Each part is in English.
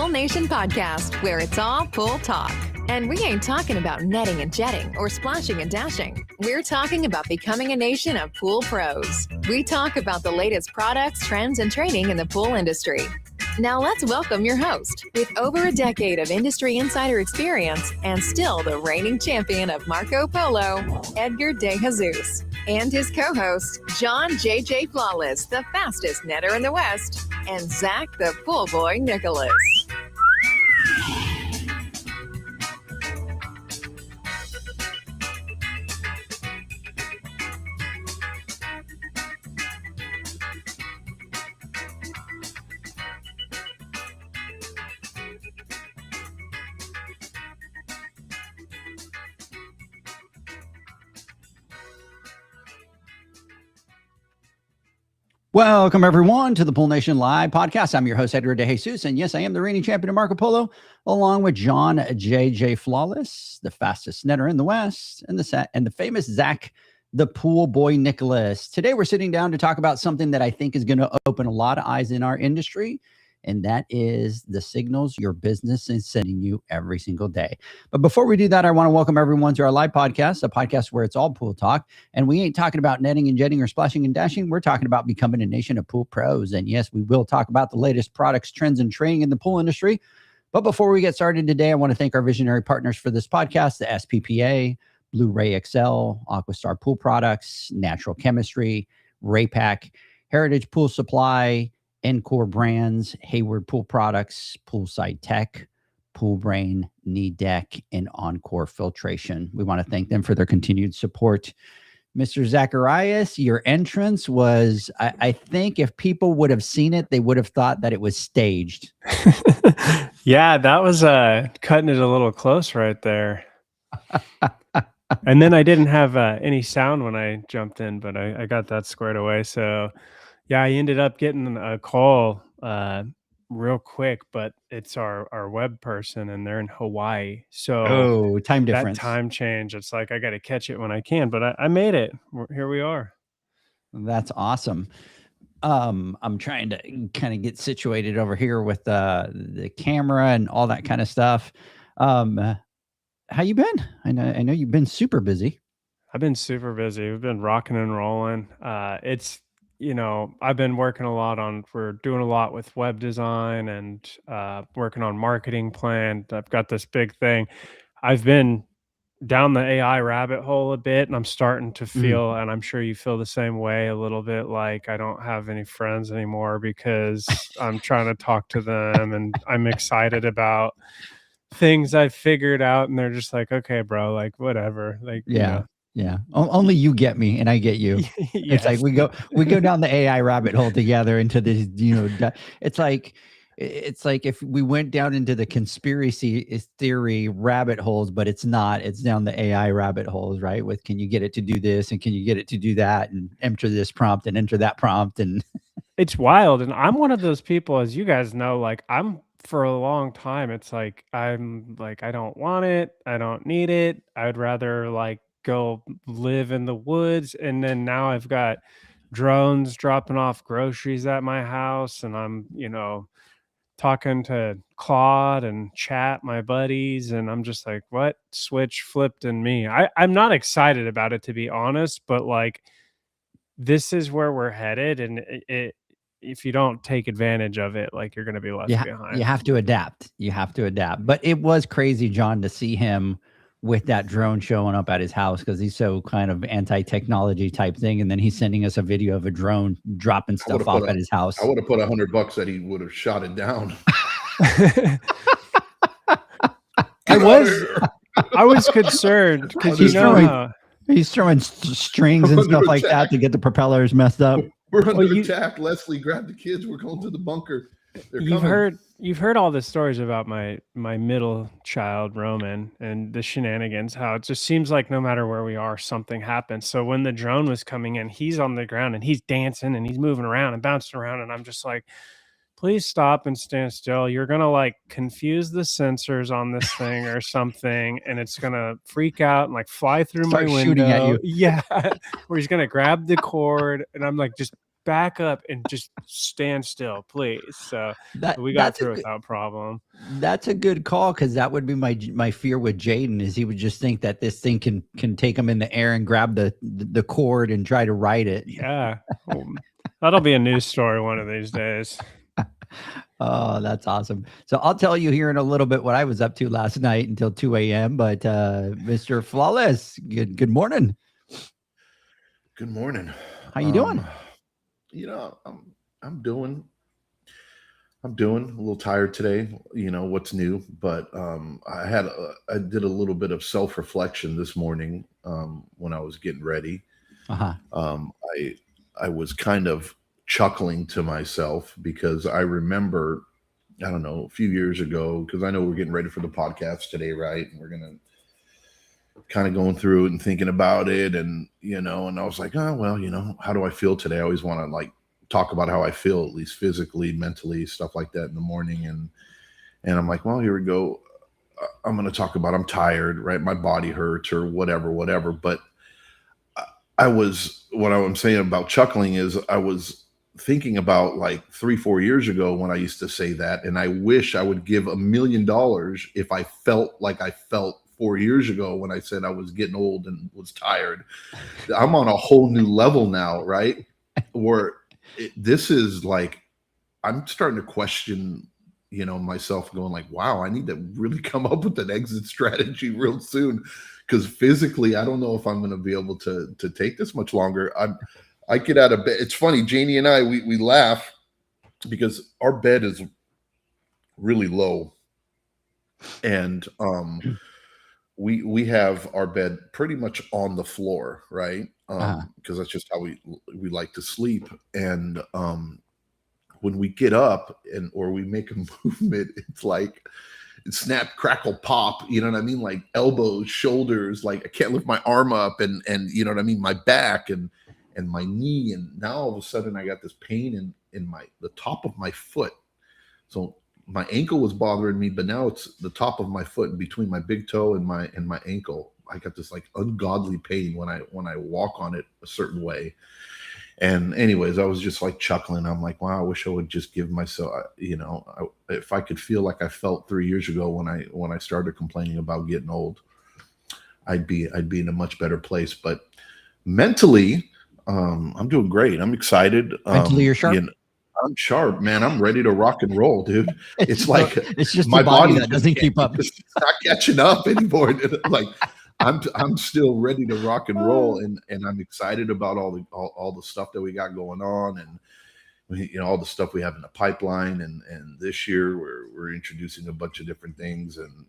Pool Nation podcast, where it's all pool talk. And we ain't talking about netting and jetting or splashing and dashing. We're talking about becoming a nation of pool pros. We talk about the latest products, trends, and training in the pool industry. Now let's welcome your host, with over a decade of industry insider experience and still the reigning champion of Marco Polo, Edgar De Jesus, and his co-host, John JJ Flawless, the fastest netter in the West, and Zach the Pool Boy Nicholas. Welcome, everyone, to the Pool Nation Live podcast. I'm your host, Edgar De Jesus, and yes, I am the reigning champion of Marco Polo, along with John JJ Flawless, the fastest netter in the West, and the famous Zach, the Pool Boy Nicholas. Today, we're sitting down to talk about something that I think is going to open a lot of eyes in our industry, and that is the signals your business is sending you every single day. But before we do that, I want to welcome everyone to our live podcast, a podcast where it's all pool talk. And we ain't talking about netting and jetting or splashing and dashing. We're talking about becoming a nation of pool pros. And yes, we will talk about the latest products, trends, and training in the pool industry. But before we get started today, I want to thank our visionary partners for this podcast, the SPPA, Blu-ray XL, Aquastar Pool Products, Natural Chemistry, Raypack, Heritage Pool Supply, Encore Brands, Hayward Pool Products, Poolside Tech, Pool Brain, Knee Deck, and Encore Filtration. We want to thank them for their continued support. Mr. Zacharias, your entrance was, I think if people would have seen it, they would have thought that it was staged. Yeah, that was cutting it a little close right there. And then I didn't have any sound when I jumped in, but I got that squared away. So yeah, I ended up getting a call real quick, but it's our web person and they're in Hawaii. So time difference. That time change, it's like I got to catch it when I can, but I made it. Here we are. That's awesome. I'm trying to kind of get situated over here with the camera and all that kind of stuff. How you been? I know you've been super busy. I've been super busy. We've been rocking and rolling. It's I've been working we're doing a lot with web design and working on marketing plan. I've got this big thing. I've been down the AI rabbit hole a bit, and I'm starting to feel, and I'm sure you feel the same way a little bit, like I don't have any friends anymore because I'm trying to talk to them and I'm excited about things I've figured out, and they're just like, okay, bro, like whatever. Like, yeah. Yeah. Only you get me and I get you. Yes. It's like we go down the AI rabbit hole together into this, it's like if we went down into the conspiracy theory rabbit holes, but it's down the AI rabbit holes, right? With, can you get it to do this? And can you get it to do that? And enter this prompt and enter that prompt. And it's wild. And I'm one of those people, as you guys know, like for a long time, it's like, I'm like, I don't want it. I don't need it. I'd rather like go live in the woods. And then now I've got drones dropping off groceries at my house, and I'm talking to Claude and Chat, my buddies, and I'm just like, what switch flipped in me? I'm not excited about it, to be honest, but like this is where we're headed, and if you don't take advantage of it, like you're going to be left behind. You have to adapt. But it was crazy, John, to see him with that drone showing up at his house, because he's so kind of anti-technology type thing. And then he's sending us a video of a drone dropping stuff off at his house. I would have put $100 that he would have shot it down. I was concerned because he's throwing strings and stuff like that to get the propellers messed up. We're under attack. Leslie, grab the kids. We're going to the bunker. You've heard all the stories about my middle child Roman and the shenanigans, how it just seems like no matter where we are, something happens. So when the drone was coming in, he's on the ground and he's dancing and he's moving around and bouncing around, and I'm just like, please stop and stand still. You're gonna like confuse the sensors on this thing or something, and it's gonna freak out and like fly through my window. Shooting at you. Yeah. Where he's gonna grab the cord, and I'm like, just back up and just stand still, please. So That we got that's a through it good, without problem. that's a good call, because that would be my fear with Jaden, is he would just think that this thing can take him in the air and grab the cord and try to ride it. Yeah. That'll be a news story one of these days. Oh, that's awesome. So I'll tell you here in a little bit what I was up to last night until 2 a.m. But Mr. Flawless, good morning. Good morning. How you doing? I'm doing a little tired today. What's new, but I did a little bit of self-reflection this morning when I was getting ready. I was kind of chuckling to myself because I remember, I don't know, a few years ago, because I know we're getting ready for the podcast today, right? And we're gonna kind of going through it and thinking about it, and and I was like, oh well, how do I feel today? I always want to like talk about how I feel, at least physically, mentally, stuff like that in the morning, and I'm like, well, here we go. I'm going to talk about I'm tired, right? My body hurts or whatever. But what I'm saying about chuckling is I was thinking about like 3-4 years ago when I used to say that, and I wish I would give $1 million if I felt like I felt 4 years ago when I said I was getting old and was tired. I'm on a whole new level now, right? Where this is like, I'm starting to question, myself, going like, wow, I need to really come up with an exit strategy real soon, because physically, I don't know if I'm going to be able to take this much longer. I get out of bed. It's funny, Janie and I, we laugh because our bed is really low, and we have our bed pretty much on the floor, right? Because that's just how we like to sleep. And when we get up or we make a movement, it's like snap, crackle, pop. You know what I mean? Like elbows, shoulders. Like I can't lift my arm up, and you know what I mean? My back and my knee. And now all of a sudden I got this pain in the top of my foot. So my ankle was bothering me, but now it's the top of my foot between my big toe and my ankle. I got this like ungodly pain when I walk on it a certain way. And anyways, I was just like chuckling. I'm like, wow, I wish I would just give myself, if I could feel like I felt 3 years ago when I started complaining about getting old, I'd be in a much better place. But mentally, I'm doing great. I'm excited. Mentally, you're sharp. I'm sharp, man. I'm ready to rock and roll, dude. It's like it's just my body that doesn't keep up. It's not catching up anymore. Like I'm still ready to rock and roll, and I'm excited about all the stuff that we got going on, and all the stuff we have in the pipeline, and this year we're introducing a bunch of different things, and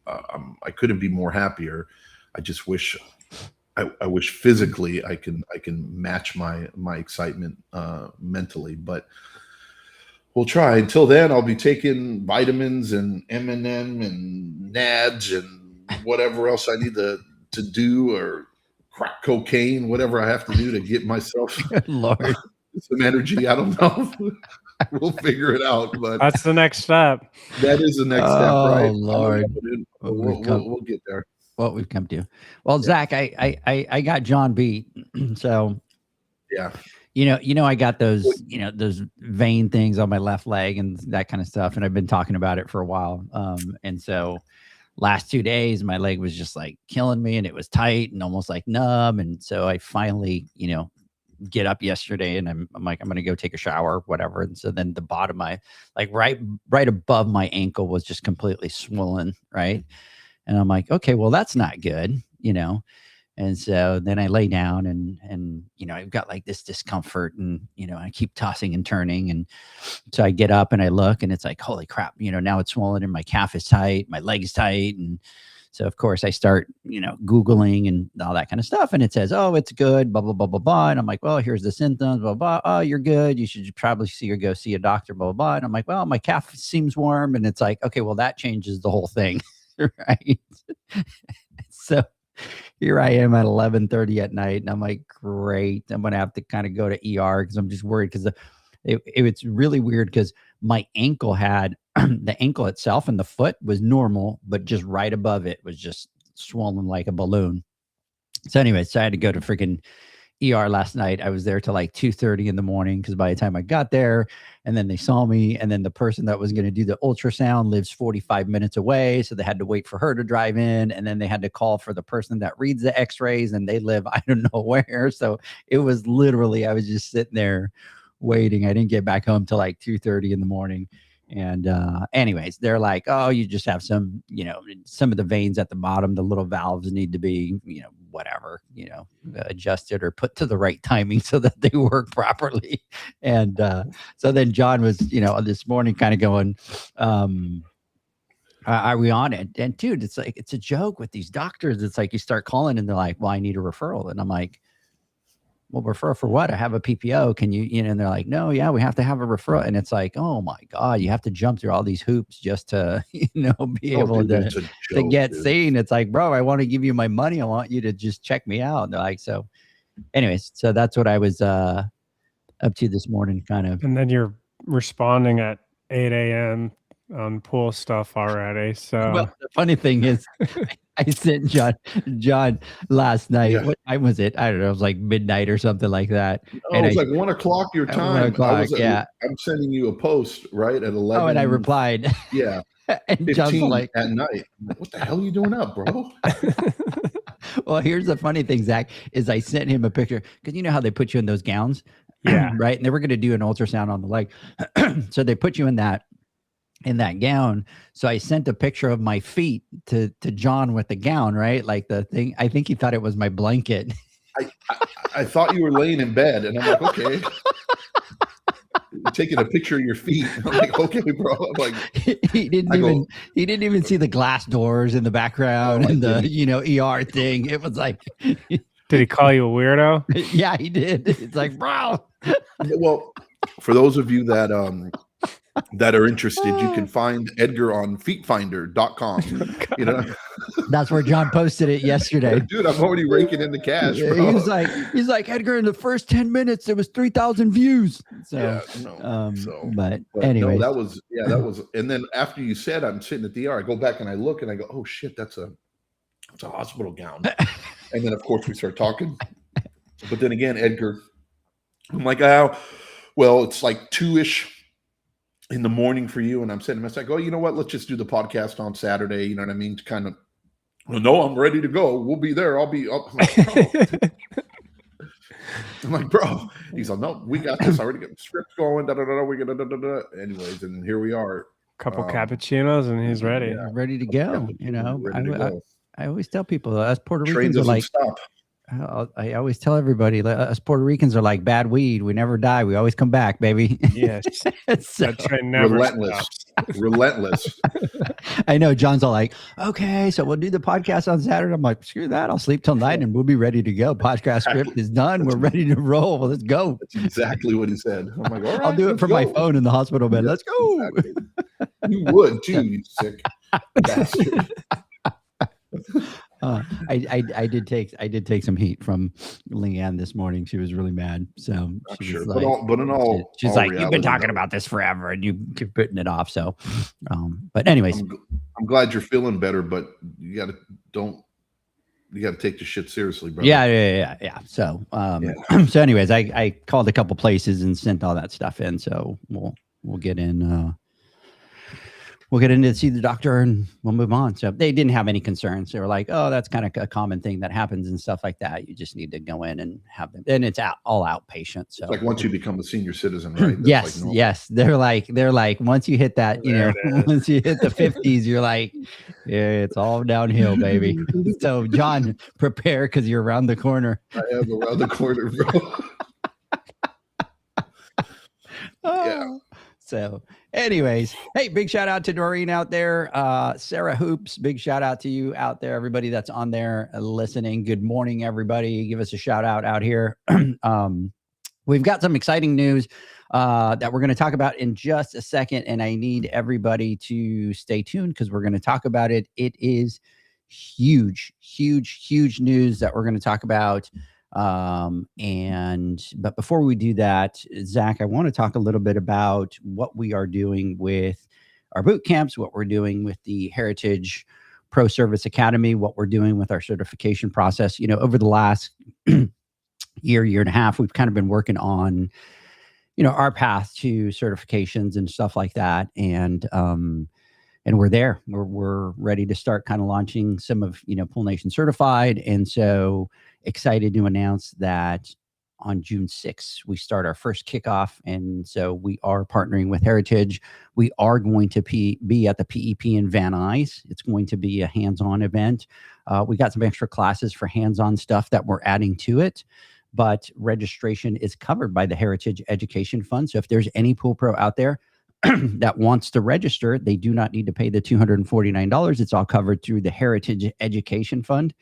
I couldn't be more happier. I just wish. I wish physically I can match my excitement mentally, but we'll try. Until then, I'll be taking vitamins and M&M and NADs and whatever else I need to do, or crack cocaine, whatever I have to do to get myself Lord. some energy. I don't know. We'll figure it out, but that's the next step. That is the next step, right? Oh Lord, we'll get there. What we've come to. Well, Zach, I got John beat. So yeah, I got those, those vein things on my left leg and that kind of stuff. And I've been talking about it for a while. And so last 2 days, my leg was just like killing me, and it was tight and almost like numb. And so I finally, get up yesterday, and I'm like, I'm going to go take a shower, whatever. And so then the bottom of my, like right above my ankle was just completely swollen. Right. And I'm like, okay, well, that's not good, And so then I lay down and I've got like this discomfort, and, I keep tossing and turning. And so I get up and I look, and it's like, holy crap, now it's swollen and my calf is tight, my leg is tight. And so of course I start, Googling and all that kind of stuff. And it says, oh, it's good, blah, blah, blah, blah, blah. And I'm like, well, here's the symptoms, blah, blah. Oh, you're good. You should probably go see a doctor, blah, blah, blah. And I'm like, well, my calf seems warm. And it's like, okay, well, that changes the whole thing. Right. So here I am at 11:30 at night, and I'm like, great. I'm going to have to kind of go to ER because I'm just worried, because it's really weird, because my ankle had the ankle itself and the foot was normal, but just right above it was just swollen like a balloon. So anyway, so I had to go to freaking ER last night. I was there till like 2:30 in the morning because by the time I got there, and then they saw me, and then the person that was going to do the ultrasound lives 45 minutes away, so they had to wait for her to drive in, and then they had to call for the person that reads the X-rays, and they live I don't know where. So it was literally I was just sitting there waiting. I didn't get back home till like 2:30 in the morning. And anyways, they're like, oh, you just have some, some of the veins at the bottom, the little valves need to be, whatever, adjusted or put to the right timing so that they work properly. And so then John was, this morning kind of going, are we on it? And dude, it's like, it's a joke with these doctors. It's like you start calling and they're like, well, I need a referral. And I'm like, well, refer for what? I have a PPO. Can you, and they're like, no, yeah, we have to have a referral. And it's like, oh my God, you have to jump through all these hoops just to, be able to get seen. It's like, bro, I want to give you my money. I want you to just check me out. And they're like, so anyways, so that's what I was up to this morning, kind of. And then you're responding at 8 a.m. on pool stuff already. So well, the funny thing is, I sent John last night. Yeah. What time was it? I don't know. It was like midnight or something like that. Oh, and it was like 1 o'clock your time. 1 o'clock, I'm sending you a post right at 11. Oh, and I replied. Yeah. And John's like, at night. What the hell are you doing up, bro? Well, here's the funny thing, Zach, is I sent him a picture because you know how they put you in those gowns, yeah, right? And they were going to do an ultrasound on the leg, so they put you in that gown. So I sent a picture of my feet to John with the gown, right? Like the thing, I think he thought it was my blanket. I thought you were laying in bed, and I'm like, okay. Taking a picture of your feet. I'm like, okay, bro. I'm like, he didn't even see the glass doors in the background and the ER thing. It was like, did he call you a weirdo? Yeah, he did. It's like, bro. Well, for those of you that are interested, you can find Edgar on feetfinder.com. That's where John posted it yesterday. Dude, I'm already raking in the cash, bro. He's like, Edgar, in the first 10 minutes, there was 3,000 views. So, yeah, but anyway, that was, and then after you said, I'm sitting at the ER, I go back and I look and I go, oh shit, that's a hospital gown. And then of course we start talking, but then again, Edgar, I'm like, oh, well, it's like 2-ish in the morning for you, and I'm sending him. I go, you know what? Let's just do the podcast on Saturday. You know what I mean? To kind of, well, no, I'm ready to go. We'll be there. I'm like, bro. He's like, no, we got this. I already got the script going. We're gonna. Anyways, and here we are. Couple cappuccinos, and he's ready. Yeah. Ready to go. I always tell people us Puerto Ricans are like. Stop. I always tell everybody, us Puerto Ricans are like bad weed. We never die. We always come back, baby. Yes. So, that train never relentless. I know. John's all like, okay, so we'll do the podcast on Saturday. I'm like, screw that. I'll sleep till night and we'll be ready to go. Podcast script is done. We're ready to roll. Let's go. That's exactly what he said. I'm like, all right, I'll do it from my phone in the hospital bed. Let's go. Exactly. You would too, you sick bastard. I did take some heat from Leanne this morning. She was really mad. So she was like, she's like, you've been talking about this forever and you keep putting it off. So, but anyways, I'm glad you're feeling better, but you got to take this shit seriously, bro. Yeah. So, so anyways, I called a couple places and sent all that stuff in. So we'll get in. We'll get in to see the doctor and we'll move on. So they didn't have any concerns. They were like, oh, that's kind of a common thing that happens and stuff like that. You just need to go in and have them. And it's all outpatient. So it's like once you become a senior citizen, right? Yes. Like yes. They're like, once you hit that, once you hit the 50s, you're like, yeah, it's all downhill, baby. So John, prepare because you're around the corner. I am around the corner, bro. Yeah. So anyways, hey, big shout out to Doreen out there. Sarah Hoops, big shout out to you out there. Everybody that's on there listening. Good morning, everybody. Give us a shout out here. We've got some exciting news that we're going to talk about in just a second. And I need everybody to stay tuned because we're going to talk about it. It is huge news that we're going to talk about. But before we do that, Zach, I want to talk a little bit about what we are doing with our boot camps, what we're doing with the Heritage Pro Service Academy, what we're doing with our certification process. Over the last year and a half, we've kind of been working on, our path to certifications and stuff like that. And we're there. We're ready to start kind of launching some of, Pool Nation certified. And so excited to announce that on June 6th, we start our first kickoff. And so we are partnering with Heritage. We are going to be at the PEP in Van Nuys. It's going to be a hands-on event. We got some extra classes for hands-on stuff that we're adding to it, but registration is covered by the Heritage Education Fund. So if there's any pool pro out there that wants to register, they do not need to pay the $249. It's all covered through the Heritage Education Fund.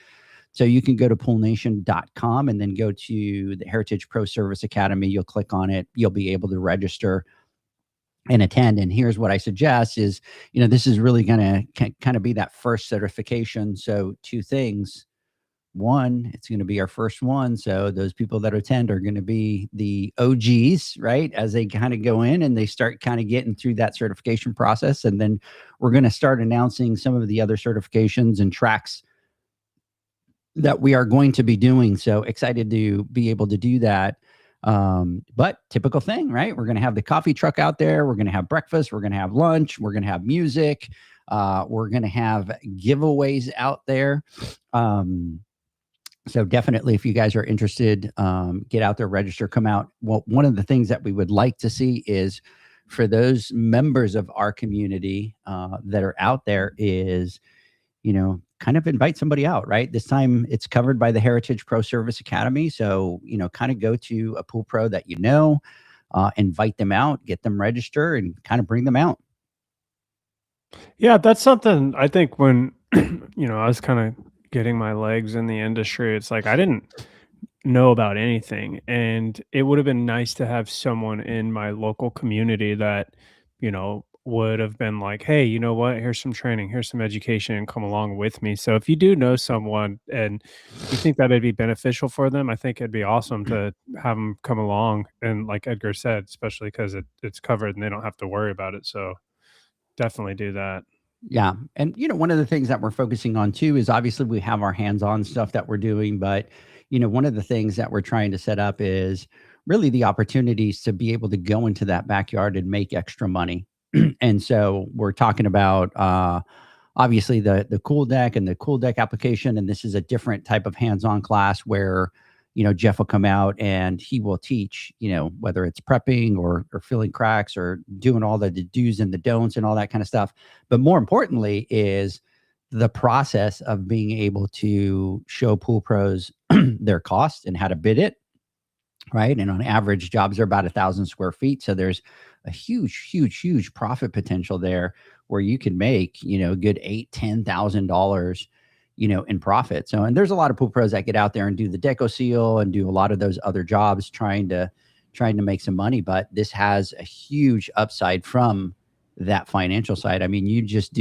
So you can go to poolnation.com and then go to the Heritage Pro Service Academy. You'll click on it. You'll be able to register and attend. And here's what I suggest is, this is really going to kind of be that first certification. So two things. One, it's going to be our first one. So those people that attend are going to be the OGs, right? As they kind of go in and they start kind of getting through that certification process. And then we're going to start announcing some of the other certifications and tracks that we are going to be doing. So excited to be able to do that. But typical thing, right? We're going to have the coffee truck out there. We're going to have breakfast. We're going to have lunch. We're going to have music. We're going to have giveaways out there. So definitely, if you guys are interested, get out there, register, come out. Well, one of the things that we would like to see is for those members of our community that are out there is, kind of invite somebody out, right? This time it's covered by the Heritage Pro Service Academy. So, kind of go to a pool pro that invite them out, get them register, and kind of bring them out. Yeah, that's something I think when, I was kind of getting my legs in the industry, it's like I didn't know about anything. And it would have been nice to have someone in my local community that, would have been like, hey, you know what? Here's some training, here's some education, and come along with me. So if you do know someone and you think that it'd be beneficial for them, I think it'd be awesome to have them come along. And like Edgar said, especially because it's covered and they don't have to worry about it. So definitely do that. Yeah. And, one of the things that we're focusing on too is obviously we have our hands-on stuff that we're doing, but, one of the things that we're trying to set up is really the opportunities to be able to go into that backyard and make extra money. And so we're talking about, obviously the Cool Deck and the Cool Deck application. And this is a different type of hands-on class where, Jeff will come out and he will teach, whether it's prepping or filling cracks or doing all the do's and the don'ts and all that kind of stuff. But more importantly is the process of being able to show pool pros their cost and how to bid it. Right. And on average, jobs are about 1,000 square feet. So there's a huge profit potential there where you can make, a good $8,000-$10,000, in profit. So, and there's a lot of pool pros that get out there and do the deco seal and do a lot of those other jobs trying to make some money. But this has a huge upside from that financial side. I mean, you just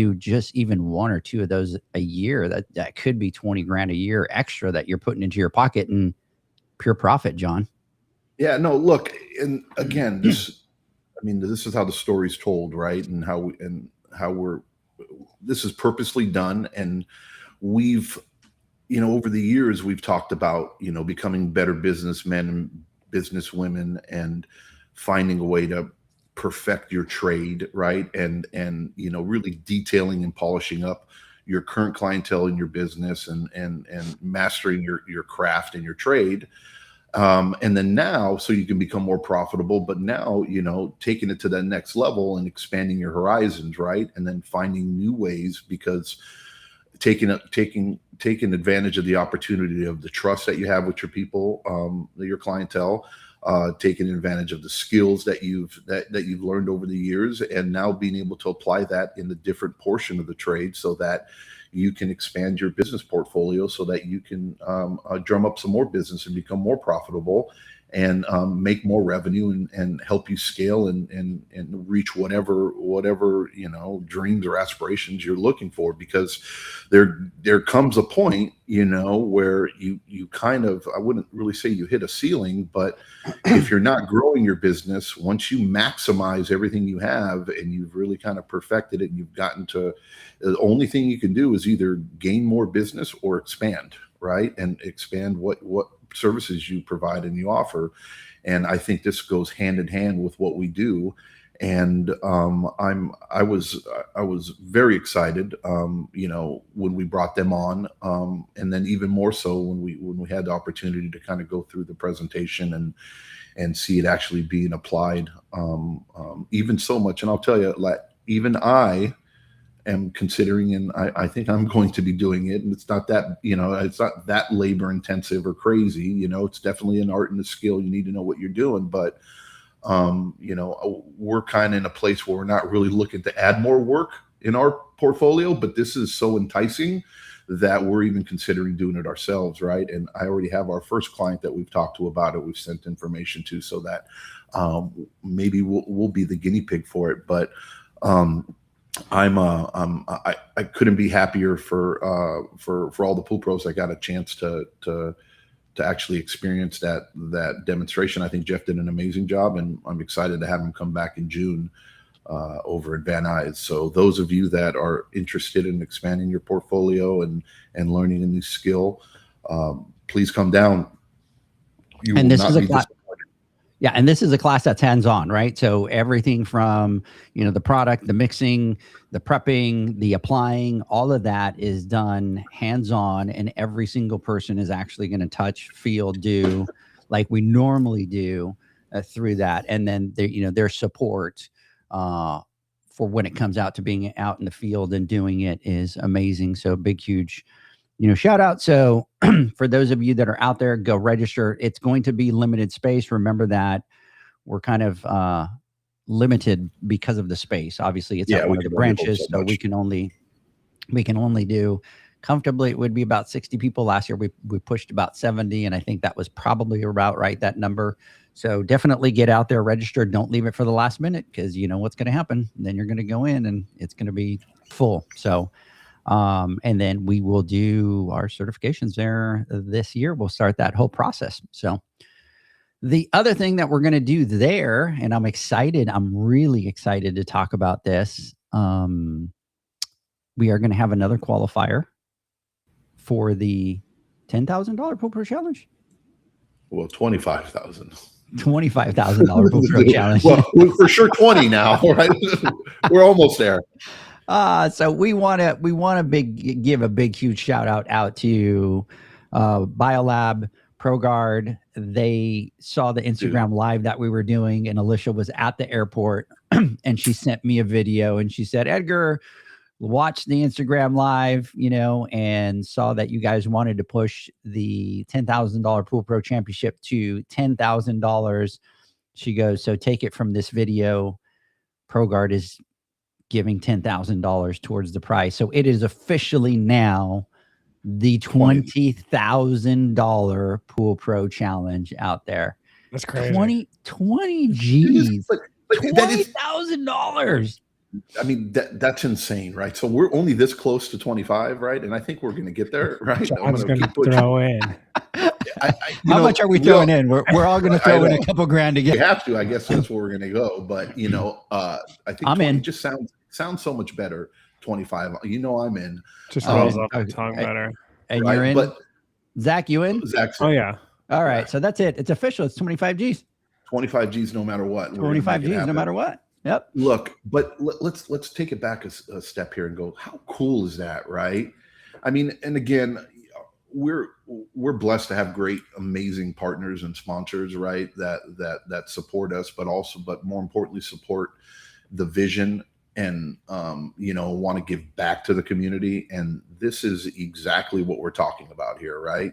even one or two of those a year, that could be 20 grand a year extra that you're putting into your pocket in pure profit, John. Yeah, no, look, and again, this is how the story's told, right? And this is purposely done. And we've, over the years, we've talked about, becoming better businessmen and businesswomen and finding a way to perfect your trade, right? And really detailing and polishing up your current clientele in your business and mastering your craft and your trade. And then now, so you can become more profitable, but now, taking it to that next level and expanding your horizons, right? And then finding new ways, because taking advantage of the opportunity of the trust that you have with your people, your clientele, taking advantage of the skills that you've learned over the years, and now being able to apply that in the different portion of the trade so that you can expand your business portfolio so that you can drum up some more business and become more profitable and make more revenue and help you scale and reach whatever dreams or aspirations you're looking for. Because there comes a point, where you kind of, I wouldn't really say you hit a ceiling, but if you're not growing your business, once you maximize everything you have and you've really kind of perfected it and you've gotten to, the only thing you can do is either gain more business or expand, right? And expand what services you provide and you offer. And I think this goes hand in hand with what we do. And I was very excited, when we brought them on, and then even more so when we had the opportunity to kind of go through the presentation and see it actually being applied, even so much. And I'll tell you, like, even I am considering, and I think I'm going to be doing it. And it's not that, it's not that labor intensive or crazy. It's definitely an art and a skill. You need to know what you're doing, but we're kind of in a place where we're not really looking to add more work in our portfolio, but this is so enticing that we're even considering doing it ourselves, right? And I already have our first client that we've talked to about it. We've sent information to, so that maybe we'll be the guinea pig for it. But I couldn't be happier for all the pool pros that got a chance to actually experience that demonstration. I think Jeff did an amazing job, and I'm excited to have him come back in June over at Van Nuys. So those of you that are interested in expanding your portfolio and learning a new skill, please come down. You and will this not is a be class. disappointed. Yeah, and this is a class that's hands-on, right? So everything from, the product, the mixing, the prepping, the applying, all of that is done hands-on, and every single person is actually going to touch, feel, do like we normally do through that. And then their support for when it comes out to being out in the field and doing it is amazing. So big, huge, shout out. So for those of you that are out there, go register. It's going to be limited space. Remember that we're kind of limited because of the space. Obviously, it's at one of the branches, so we can only do comfortably. It would be about 60 people. Last year we pushed about 70, and I think that was probably about right, that number. So definitely get out there, register. Don't leave it for the last minute, because you know what's going to happen. Then you're going to go in and it's going to be full. So and then we will do our certifications there this year. We'll start that whole process. So the other thing that we're going to do there, and I'm really excited to talk about this. We are going to have another qualifier for the $10,000 Pool Pro Challenge. Well, $25,000. $25,000 Pool Pro Challenge. Well, for sure 20 now, right? We're almost there. So we want to give a big, huge shout out to BioLab, ProGuard. They saw the Instagram live that we were doing, and Alicia was at the airport and she sent me a video and she said, Edgar, watched the Instagram live, and saw that you guys wanted to push the $10,000 Pool Pro Championship to $10,000. She goes, so take it from this video. ProGuard is giving $10,000 towards the prize. So it is officially now the $20,000 Pool Pro Challenge out there. That's crazy. 20 G's. $20,000. I mean, that's insane, right? So we're only this close to 25, right? And I think we're going to get there, right? John's going to throw in. How much are we throwing in? We're all going to throw in a couple grand again. We have to. I guess that's where we're going to go. But I think I'm in. Just sounds so much better. 25. I'm in. Just rolls off the tongue better. And you're in. But Zach, you in? Zach's in. Oh yeah. All right. So that's it. It's official. It's 25 G's. 25 G's no matter what. 25 G's no matter what. Yep. Look, but let's take it back a step here and go, how cool is that, right? I mean, and again, we're blessed to have great, amazing partners and sponsors, right? That support us, but more importantly, support the vision and want to give back to the community. And this is exactly what we're talking about here, right?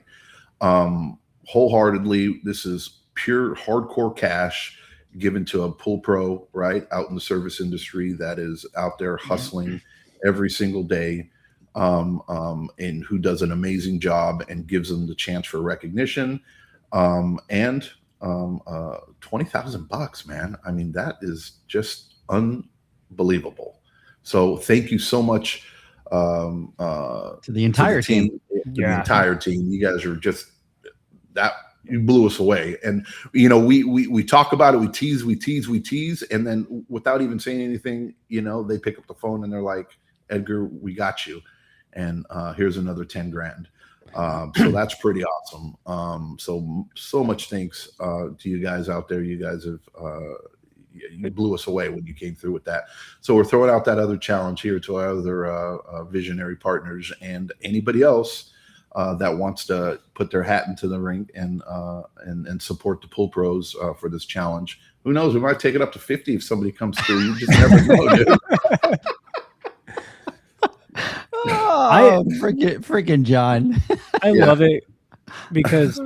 Wholeheartedly, this is pure hardcore cash given to a pool pro, right, out in the service industry that is out there hustling every single day, and who does an amazing job and gives them the chance for recognition, and $20,000, man. I mean, that is just unbelievable. So thank you so much to the entire team. The entire team. You guys are just that. You blew us away. And, we talk about it, we tease, and then without even saying anything, they pick up the phone and they're like, Edgar, we got you. And here's another 10 grand. So that's pretty awesome. So much thanks to you guys out there. You guys have you blew us away when you came through with that. So we're throwing out that other challenge here to our other visionary partners and anybody else that wants to put their hat into the ring and support the Pool Pros for this challenge. Who knows? We might take it up to 50 if somebody comes through. You just never know, dude. Oh, freaking John. I love it because,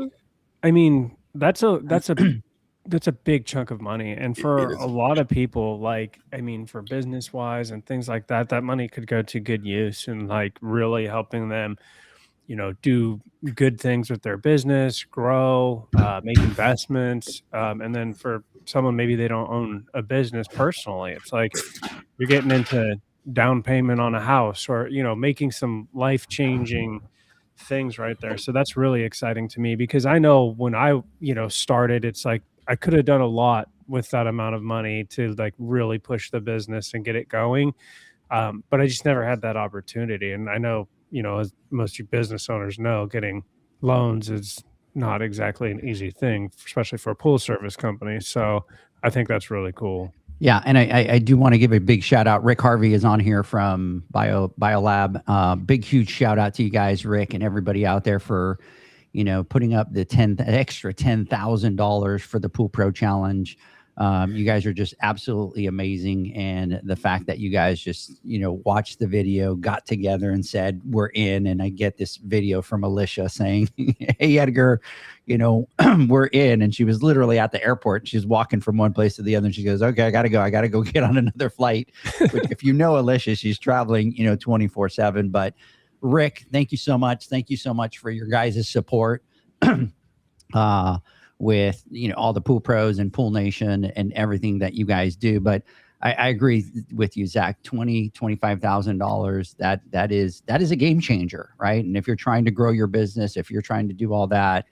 I mean, that's a big chunk of money. And for a lot of people, like, I mean, for business wise and things like that, that money could go to good use and like really helping them, you know, do good things with their business, grow, make investments. And then for someone, maybe they don't own a business personally, it's like you're getting into down payment on a house or, you know, making some life-changing things right there. So that's really exciting to me because I know when I, you know, started, it's like I could have done a lot with that amount of money to like really push the business and get it going. But I just never had that opportunity. And I know, you know, as most of you business owners know, getting loans is not exactly an easy thing, especially for a pool service company. So I think that's really cool. Yeah, and I do want to give a big shout out. Rick Harvey is on here from BioLab. Big huge shout out to you guys, Rick, and everybody out there for, you know, putting up the extra $10,000 for the Pool Pro Challenge. You guys are just absolutely amazing, and the fact that you guys just, you know, watched the video, got together, and said we're in. And I get this video from Alicia saying, "Hey Edgar, you know, we're in," and she was literally at the airport. She's walking from one place to the other, and she goes, "Okay, I gotta go get on another flight." Which, if you know Alicia, she's traveling, you know, 24/7. But Rick, thank you so much. Thank you so much for your guys' support. With, you know, all the Pool Pros and Pool Nation and everything that you guys do. But I agree with you, Zach. $25,000. That is a game changer, right? And if you're trying to grow your business, if you're trying to do all that,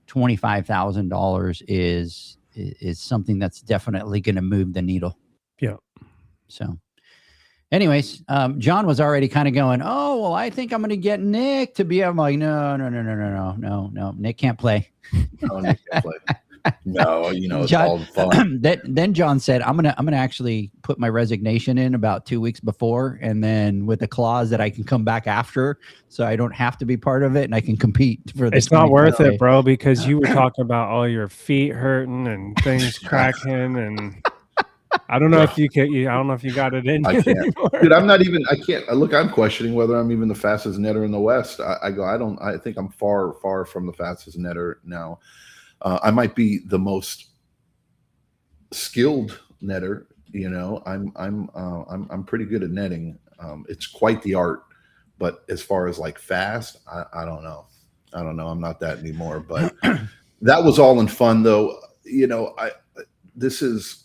$25,000 is something that's definitely going to move the needle. Yeah. So, anyways, John was already kind of going, "Oh, well, I think I'm going to get Nick to be." I'm like, no. Nick can't play. No, Nick can't play. No, you know, it's John, all fun. Then John said, I'm gonna actually put my resignation in about 2 weeks before, and then with a clause that I can come back after, so I don't have to be part of it, and I can compete for this. It's not worth it, bro, because you were talking about all your feet hurting and things cracking, and I don't know if you can. I don't know if you got it in. I can't, dude. I can't. Look, I'm questioning whether I'm even the fastest netter in the West. I think I'm far from the fastest netter now. I might be the most skilled netter. You know, I'm pretty good at netting. It's quite the art, but as far as like fast, I don't know. I'm not that anymore. But that was all in fun, though. You know, this is.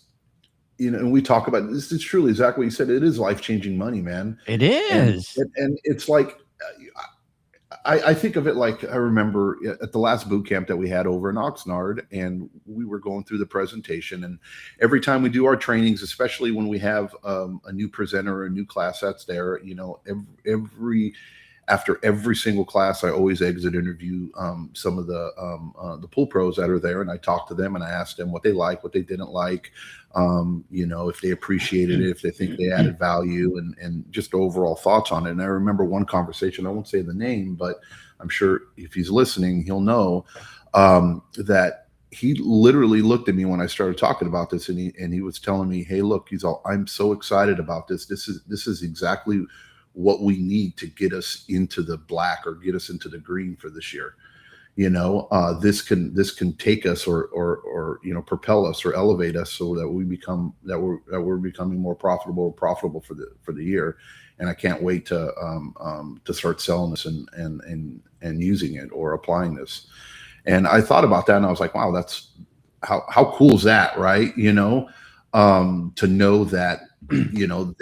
You know, and we talk about this is truly exactly what you said. It is life-changing money, man. It is. And it's like, I think of it like, I remember at the last boot camp that we had over in Oxnard, and we were going through the presentation, and every time we do our trainings, especially when we have a new presenter or a new class that's there, you know, after every single class, I always exit interview some of the Pool Pros that are there, and I talk to them and I ask them what they like, what they didn't like, you know, if they appreciated it, if they think they added value, and just overall thoughts on it. And I remember one conversation, I won't say the name, but I'm sure if he's listening, he'll know that he literally looked at me when I started talking about this, and he was telling me, "Hey, look," he's all, "I'm so excited about this. This is exactly what we need to get us into the black or get us into the green for this year. You know, this can take us or you know, propel us or elevate us so that we're becoming more profitable for the year." And I can't wait to start selling this and using it or applying this. And I thought about that, and I was like, wow, that's how cool is that, right? You know, to know that, you know,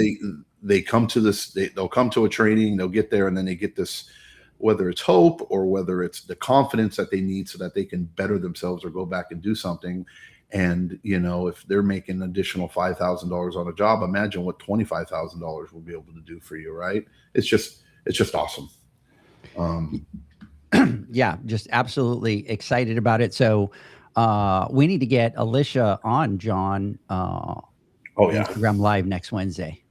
they come to this, they'll come to a training, they'll get there, and then they get this, whether it's hope or whether it's the confidence that they need so that they can better themselves or go back and do something. And, you know, if they're making an additional $5,000 on a job, imagine what $25,000 will be able to do for you, right? It's just awesome. Yeah, just absolutely excited about it. So we need to get Alicia on, John, Oh yeah. Instagram Live next Wednesday.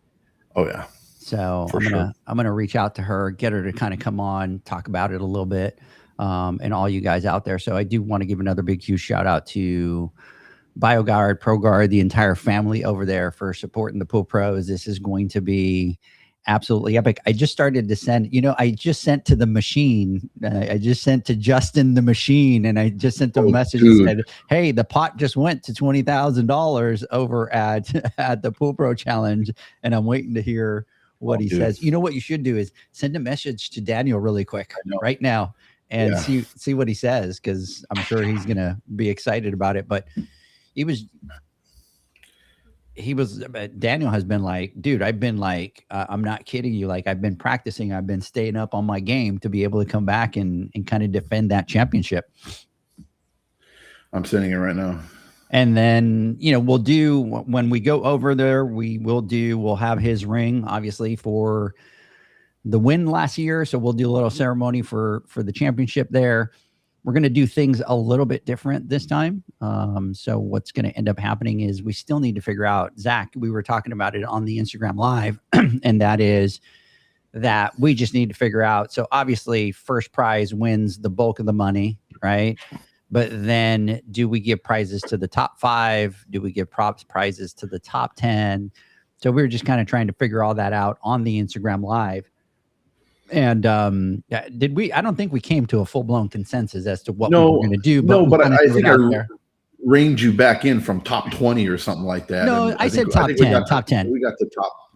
Oh yeah. So For sure. I'm gonna reach out to her, get her to kind of come on, talk about it a little bit, and all you guys out there. So I do want to give another big huge shout out to BioGuard, ProGuard, the entire family over there for supporting the Pool Pros. This is going to be absolutely epic. I just started to send, I just sent to the machine. I just sent to Justin the machine, and I just sent him a message and said, "Hey, the pot just went to $20,000 over at the Pool Pro Challenge, and I'm waiting to hear what he says." You know what you should do is send a message to Daniel really quick right now and see what he says, because I'm sure he's gonna be excited about it. But Daniel has been like, dude, I've been like, I'm not kidding you. Like, I've been practicing. I've been staying up on my game to be able to come back and kind of defend that championship. I'm sending it right now. And then, we'll do, when we go over there, we'll have his ring, obviously, for the win last year. So we'll do a little ceremony for the championship there. We're going to do things a little bit different this time. So what's going to end up happening is we still need to figure out, Zach, we were talking about it on the Instagram Live, and that is that we just need to figure out. So obviously first prize wins the bulk of the money, right? But then do we give prizes to the top 5? Do we give prizes to the top 10? So we were just kind of trying to figure all that out on the Instagram Live. And I don't think we came to a full-blown consensus as to what we were going to do. But I think I reined you back in from top 20 or something like that. No, I said top 10. Top 10. We got the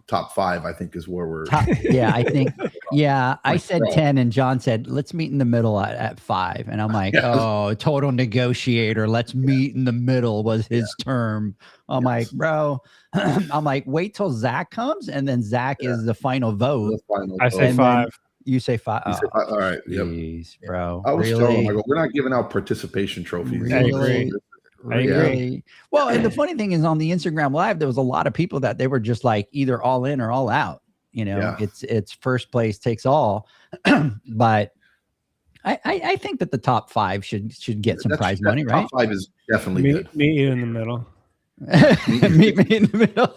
top 5, I think, is where we're. I think. Yeah, I said 10, and John said, let's meet in the middle at 5. And I'm like, oh, total negotiator. Let's meet in the middle was his term. I'm like, bro. I'm like, wait till Zach comes, and then Zach is the final vote. I say 5. You say 5. You say 5. All right. Jeez, bro. I was telling him, we're not giving out participation trophies. Really? I agree. Well, and the funny thing is, on the Instagram Live, there was a lot of people that they were just like either all in or all out. It's first place takes all. But I think that the top 5 should get some prize money, right? Top 5 is definitely good. Meet you in the middle. Meet me in the middle.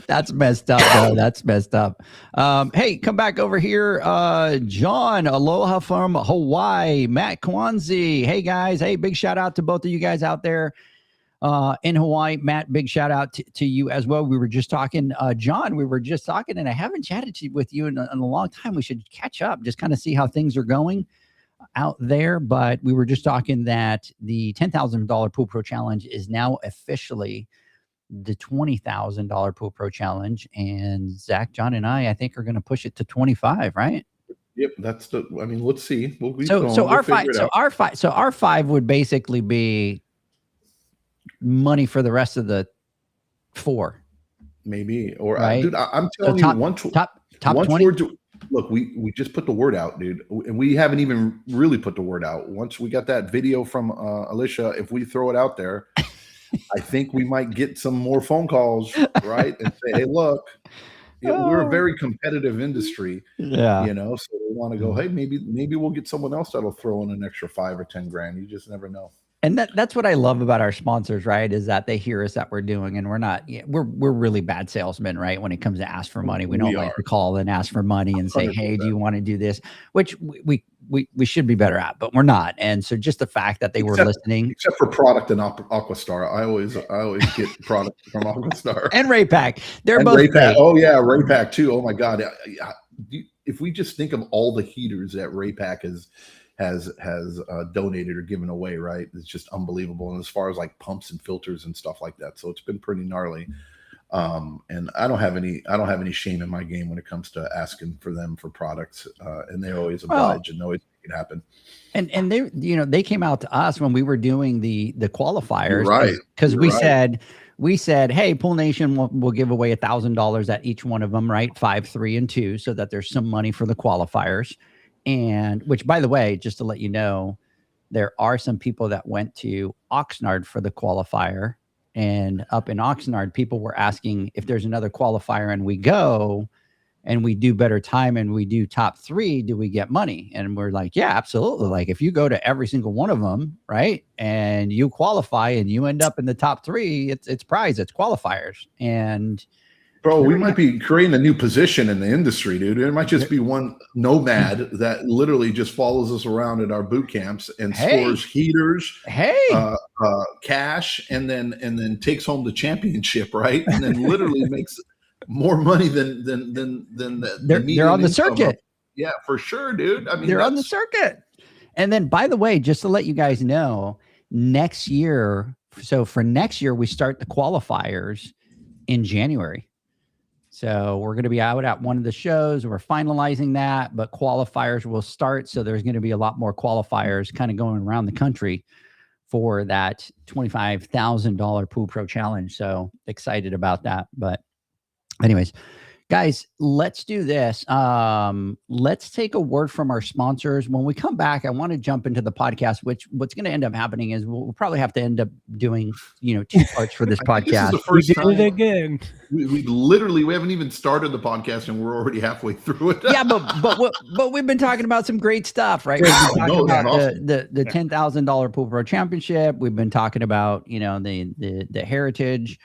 That's messed up, bro. That's messed up. Hey, come back over here. John, aloha from Hawaii. Matt Kwanzi. Hey, guys. Hey, big shout out to both of you guys out there in Hawaii. Matt, big shout out to you as well. We were just talking, John, and I haven't chatted with you in a long time. We should catch up, just kind of see how things are going out there. But we were just talking that the $10,000 Pool Pro Challenge is now officially the $20,000 Pool Pro Challenge, and Zach, John, and I think are going to push it to 25, right? Yep, let's see. Our 5 would basically be money for the rest of the 4, maybe. Or right? Dude, I'm telling you, top 20. Look, we just put the word out, dude, and we haven't even really put the word out. Once we got that video from Alicia, if we throw it out there, I think we might get some more phone calls, right? And say, hey, look, we're a very competitive industry. Yeah. So they want to go, hey, maybe we'll get someone else that'll throw in an extra 5 or 10 grand. You just never know. And that's what I love about our sponsors, right? Is that they hear us that we're doing, and we're really bad salesmen, right? When it comes to ask for money, we don't like to call and ask for money and say, 100%. Hey, do you want to do this? Which we should be better at, but we're not. And so just the fact that they were listening, except for product and Aquastar, I always get product from Aquastar and Raypak. They're both great. Oh yeah, Raypak too. Oh my God, if we just think of all the heaters that Raypak has donated or given away, right? It's just unbelievable. And as far as like pumps and filters and stuff like that, so it's been pretty gnarly. And I don't have any shame in my game when it comes to asking for them for products, and they always oblige and always make it happen. And they came out to us when we were doing the qualifiers, right? Because we said, hey, Pool Nation will give away $1,000 at each one of them, right? 5, 3, and 2, so that there's some money for the qualifiers. And which, by the way, just to let you know, there are some people that went to Oxnard for the qualifier, and up in Oxnard, people were asking if there's another qualifier and we go. and we do better time and we do top 3, do we get money? And we're like, yeah, absolutely. Like if you go to every single one of them, right, and you qualify and you end up in the top 3, it's prize, it's qualifiers. And bro, we might be creating a new position in the industry, dude. It might just be one nomad that literally just follows us around at our boot camps and scores heaters, cash, and then takes home the championship, right? And then literally makes more money than they're on the circuit. Yeah, for sure, dude. I mean, they're on the circuit. And then, by the way, just to let you guys know, next year, so for next year, we start the qualifiers in January. So we're going to be out at one of the shows. We're finalizing that, but qualifiers will start. So there's going to be a lot more qualifiers kind of going around the country for that $25,000 Pool Pro Challenge. So excited about that. But anyways, guys, let's do this. Let's take a word from our sponsors. When we come back, I want to jump into the podcast, which what's going to end up happening is we'll probably have to end up doing, 2 parts for this podcast. This is the first time it again. We literally, we haven't even started the podcast and we're already halfway through it. Yeah, but we've been talking about some great stuff, right? We've been talking about awesome. the $10,000 Pool Pro Championship. We've been talking about, the heritage.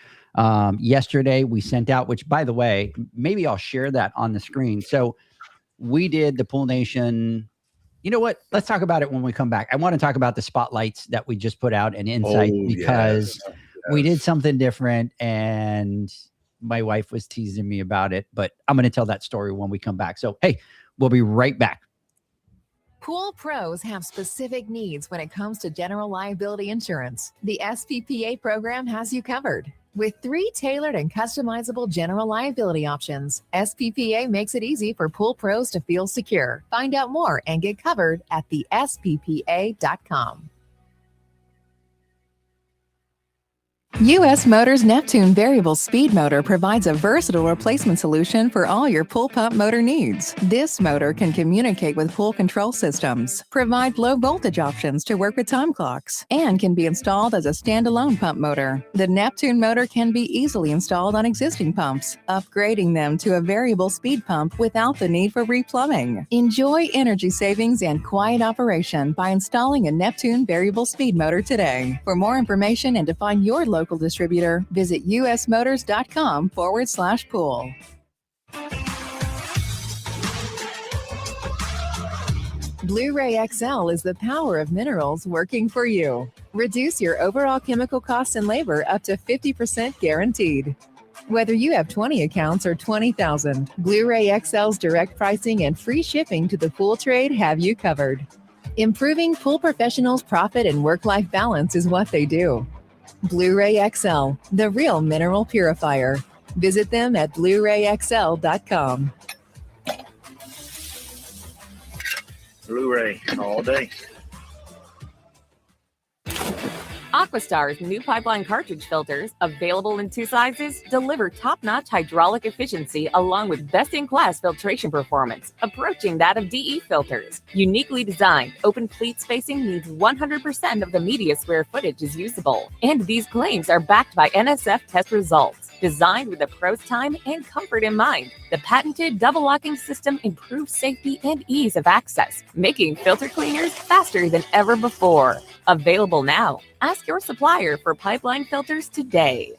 Yesterday we sent out, which by the way, maybe I'll share that on the screen. So we did the Pool Nation. You know what? Let's talk about it when we come back. I want to talk about the spotlights that we just put out and insight because we did something different and my wife was teasing me about it, but I'm going to tell that story when we come back. So, hey, we'll be right back. Pool pros have specific needs when it comes to general liability insurance. The SPPA program has you covered. With 3 tailored and customizable general liability options, SPPA makes it easy for pool pros to feel secure. Find out more and get covered at thesppa.com. U.S. Motors Neptune Variable Speed Motor provides a versatile replacement solution for all your pool pump motor needs. This motor can communicate with pool control systems, provide low voltage options to work with time clocks, and can be installed as a standalone pump motor. The Neptune motor can be easily installed on existing pumps, upgrading them to a variable speed pump without the need for replumbing. Enjoy energy savings and quiet operation by installing a Neptune Variable Speed Motor today. For more information and to find your local distributor, visit usmotors.com/pool. Blu-ray XL is the power of minerals working for you. Reduce your overall chemical costs and labor up to 50% guaranteed. Whether you have 20 accounts or 20,000, Blu-ray XL's direct pricing and free shipping to the pool trade have you covered. Improving pool professionals' profit and work-life balance is what they do. Blu-ray XL, the real mineral purifier. Visit them at BluRayXL.com. Blu-ray all day. Aquastar's new pipeline cartridge filters, available in 2 sizes, deliver top-notch hydraulic efficiency along with best-in-class filtration performance, approaching that of DE filters. Uniquely designed, open pleat spacing means 100% of the media square footage is usable. And these claims are backed by NSF test results. Designed with the pro's time and comfort in mind, the patented double locking system improves safety and ease of access, making filter cleaners faster than ever before. Available now. Ask your supplier for pipeline filters today.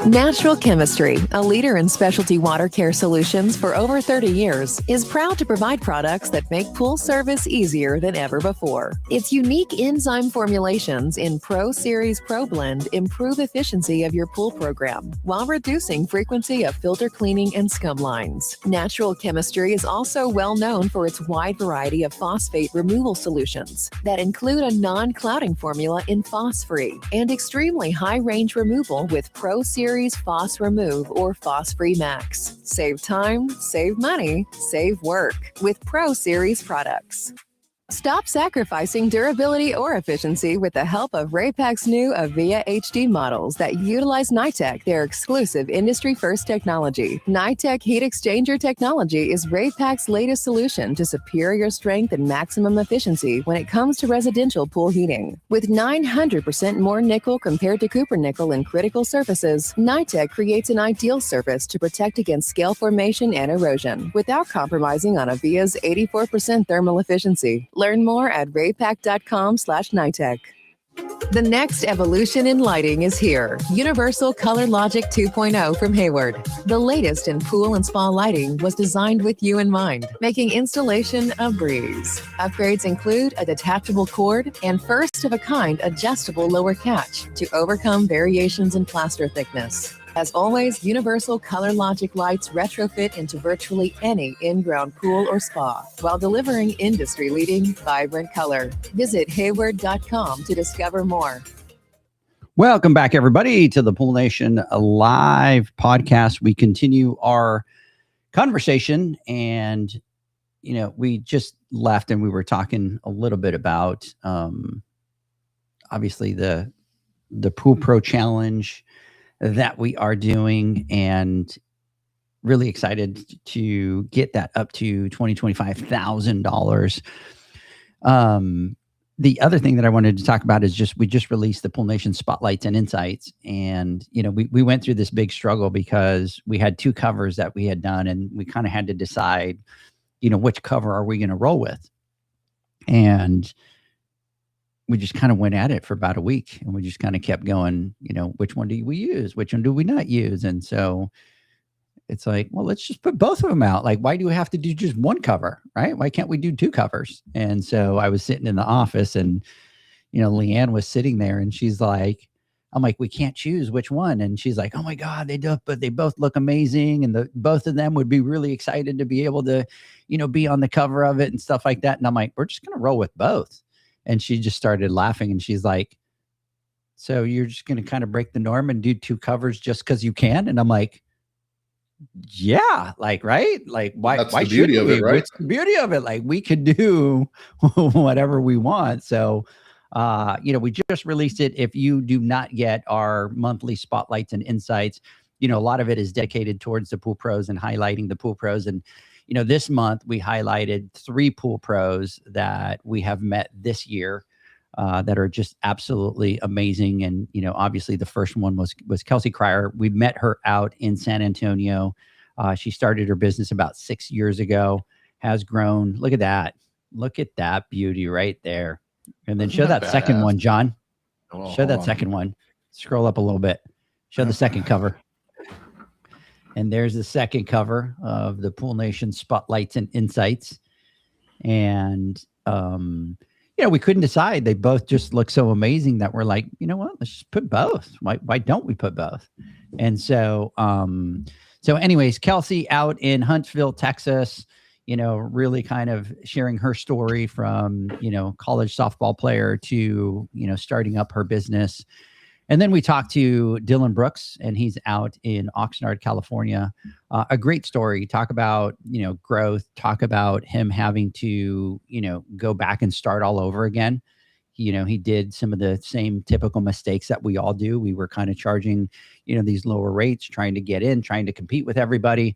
Natural Chemistry, a leader in specialty water care solutions for over 30 years, is proud to provide products that make pool service easier than ever before. Its unique enzyme formulations in Pro Series Pro Blend improve efficiency of your pool program while reducing frequency of filter cleaning and scum lines. Natural Chemistry is also well known for its wide variety of phosphate removal solutions that include a non-clouding formula in Phos-Free and extremely high-range removal with Pro Series Phos Remove or Phos-Free Max. Save time, save money, save work with Pro Series products. Stop sacrificing durability or efficiency with the help of Raypak's new Avia HD models that utilize NITEC, their exclusive industry-first technology. NITEC heat exchanger technology is Raypak's latest solution to superior strength and maximum efficiency when it comes to residential pool heating. With 900% more nickel compared to copper nickel in critical surfaces, NITEC creates an ideal surface to protect against scale formation and erosion without compromising on Avia's 84% thermal efficiency. Learn more at raypak.com/NITEC. The next evolution in lighting is here. Universal Color Logic 2.0 from Hayward. The latest in pool and spa lighting was designed with you in mind, making installation a breeze. Upgrades include a detachable cord and first-of-a-kind adjustable lower catch to overcome variations in plaster thickness. As always, Universal Color Logic lights retrofit into virtually any in-ground pool or spa while delivering industry-leading, vibrant color. Visit Hayward.com to discover more. Welcome back, everybody, to the Pool Nation Live podcast. We continue our conversation, and we just left, and we were talking a little bit about obviously the Pool Pro Challenge that we are doing, and really excited to get that up to $25,000. The other thing that I wanted to talk about is we just released the Pool Nation Spotlights and Insights. And, we went through this big struggle because we had 2 covers that we had done, and we kind of had to decide, which cover are we going to roll with? And we just kind of went at it for about a week, and we just kind of kept going, which one do we use? Which one do we not use? And so it's like, well, let's just put both of them out. Like, why do we have to do just one cover, right? Why can't we do 2 covers? And so I was sitting in the office, and, Leanne was sitting there, and she's like, I'm like, we can't choose which one. And she's like, oh my God, they both look amazing. And both of them would be really excited to be able to, be on the cover of it and stuff like that. And I'm like, we're just going to roll with both. And she just started laughing, and she's like, so you're just going to kind of break the norm and do 2 covers just because you can? And I'm like, yeah, like, right? Like, why the beauty of it, right? What's the beauty of it? Like, we could do whatever we want. So, we just released it. If you do not get our monthly spotlights and insights, a lot of it is dedicated towards the pool pros and highlighting the pool pros. And this month we highlighted 3 pool pros that we have met this year that are just absolutely amazing. And, obviously the first one was Kelsey Cryer. We met her out in San Antonio. She started her business about 6 years ago, has grown. Look at that. Look at that beauty right there. And then show that second one, John. Show that second one. Scroll up a little bit. Show the second cover. And there's the second cover of the Pool Nation Spotlights and Insights. And, we couldn't decide. They both just look so amazing that we're like, you know what, let's just put both. Why don't we put both? And so, anyways, Kelsey out in Huntsville, Texas, really kind of sharing her story from, college softball player to, starting up her business. And then we talked to Dylan Brooks, and he's out in Oxnard, California. A great story. Talk about, growth, talk about him having to, go back and start all over again. He did some of the same typical mistakes that we all do. We were kind of charging, these lower rates, trying to get in, trying to compete with everybody.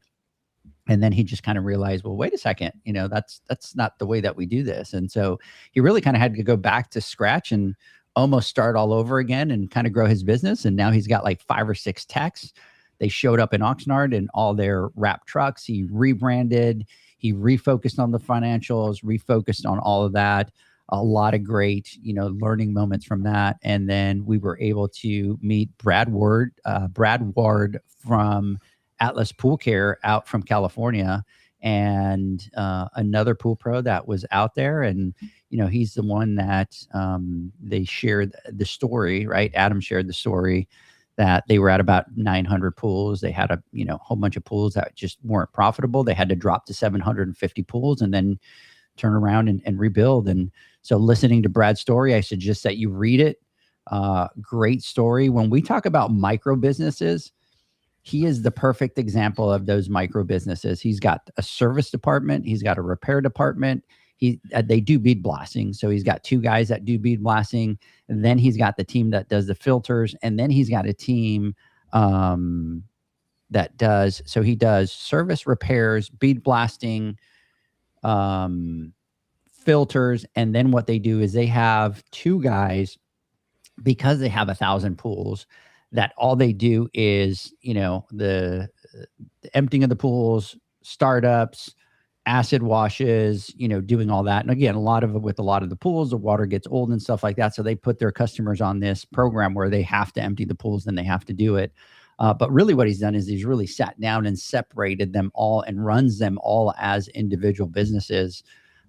And then he just kind of realized, well, wait a second, that's not the way that we do this. And so he really kind of had to go back to scratch and almost start all over again and kind of grow his business. And now he's got like 5 or 6 techs. They showed up in Oxnard in all their wrap trucks. He rebranded, he refocused on the financials, refocused on all of that. A lot of great, learning moments from that. And then we were able to meet Brad Ward from Atlas Pool Care out from California, and another pool pro that was out there. And, he's the one that they shared the story, right? Adam shared the story that they were at about 900 pools. They had a, whole bunch of pools that just weren't profitable. They had to drop to 750 pools and then turn around and rebuild. And so listening to Brad's story, I suggest that you read it. Great story. When we talk about micro businesses, he is the perfect example of those micro businesses. He's got a service department. He's got a repair department. they do bead blasting. So he's got 2 guys that do bead blasting, and then he's got the team that does the filters, and then he's got a team that does, so he does service, repairs, bead blasting, filters, and then what they do is they have 2 guys, because they have 1,000 pools, that all they do is, the emptying of the pools, startups, acid washes, doing all that. And again, with a lot of the pools, the water gets old and stuff like that. So they put their customers on this program where they have to empty the pools and they have to do it. But really what he's done is he's really sat down and separated them all and runs them all as individual businesses,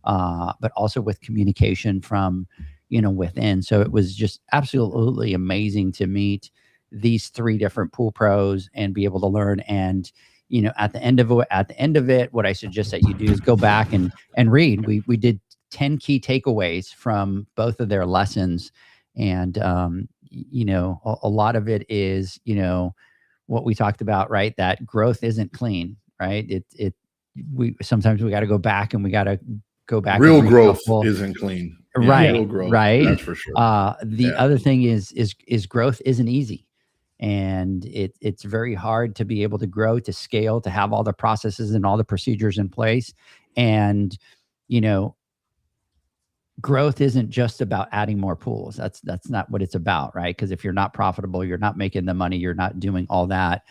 but also with communication from, within. So it was just absolutely amazing to meet these 3 different pool pros and be able to learn. And, at the end of it, what I suggest that you do is go back and read. We did 10 key takeaways from both of their lessons. And, a lot of it is, what we talked about, right? That growth isn't clean, right? Sometimes we got to go back and we got to go back. Real growth isn't clean. Right. Real growth, right. That's for sure. The other thing is growth isn't easy. And it's very hard to be able to grow, to scale, to have all the processes and all the procedures in place. And, growth isn't just about adding more pools. That's not what it's about, right? Because if you're not profitable, you're not making the money, you're not doing all that.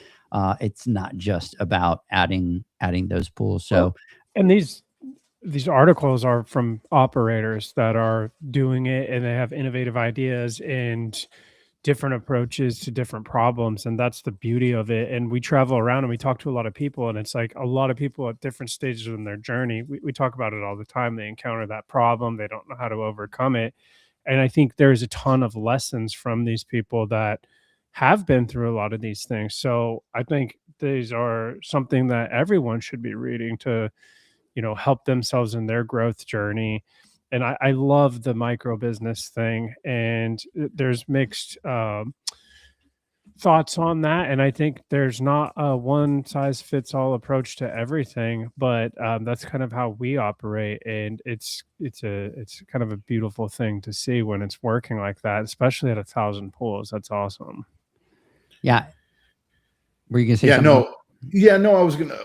It's not just about adding those pools. So, and these articles are from operators that are doing it, and they have innovative ideas and different approaches to different problems. And that's the beauty of it. And we travel around and we talk to a lot of people, and it's like a lot of people at different stages in their journey. We talk about it all the time. They encounter that problem. They don't know how to overcome it. And I think there's a ton of lessons from these people that have been through a lot of these things. So I think these are something that everyone should be reading to, help themselves in their growth journey. And I love the micro business thing, and there's mixed thoughts on that. And I think there's not a one size fits all approach to everything, but that's kind of how we operate. And it's kind of a beautiful thing to see when it's working like that, especially at 1,000 pools. That's awesome. Yeah. Were you gonna say something? No.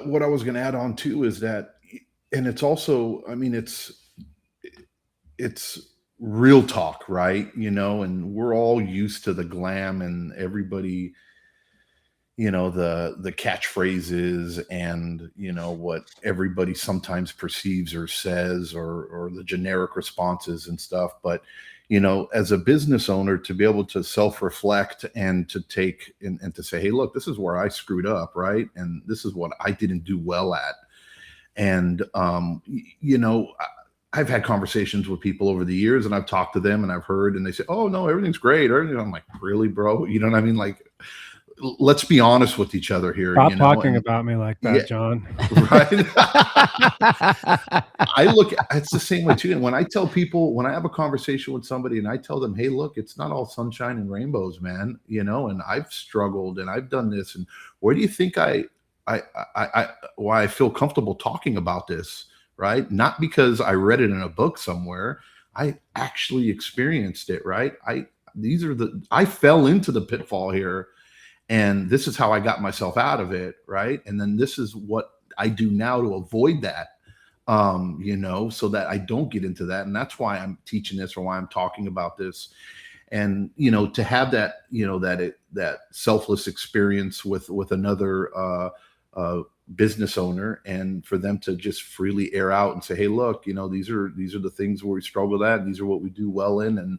What I was gonna add on too is that, and it's also, it's real talk, right? And we're all used to the glam and everybody, the catchphrases and, what everybody sometimes perceives or says, or the generic responses and stuff. But, as a business owner, to be able to self-reflect and to take and to say, hey, look, this is where I screwed up, right? And this is what I didn't do well at. And, I've had conversations with people over the years, and I've talked to them and I've heard, and they say, oh no, everything's great. I'm like, really, bro? You know what I mean? Like, let's be honest with each other here. Stop talking about me like that, John. Right. It's the same way too. And when I tell people, when I have a conversation with somebody and I tell them, hey, look, it's not all sunshine and rainbows, man, and I've struggled and I've done this. And where do you think why I feel comfortable talking about this? Right? Not because I read it in a book somewhere. I actually experienced it, right? I fell into the pitfall here, and this is how I got myself out of it, right? And then this is what I do now to avoid that, so that I don't get into that. And that's why I'm teaching this, or why I'm talking about this. And, to have that, that selfless experience with another business owner, and for them to just freely air out and say, hey, look, these are the things where we struggle at, and these are what we do well in. And,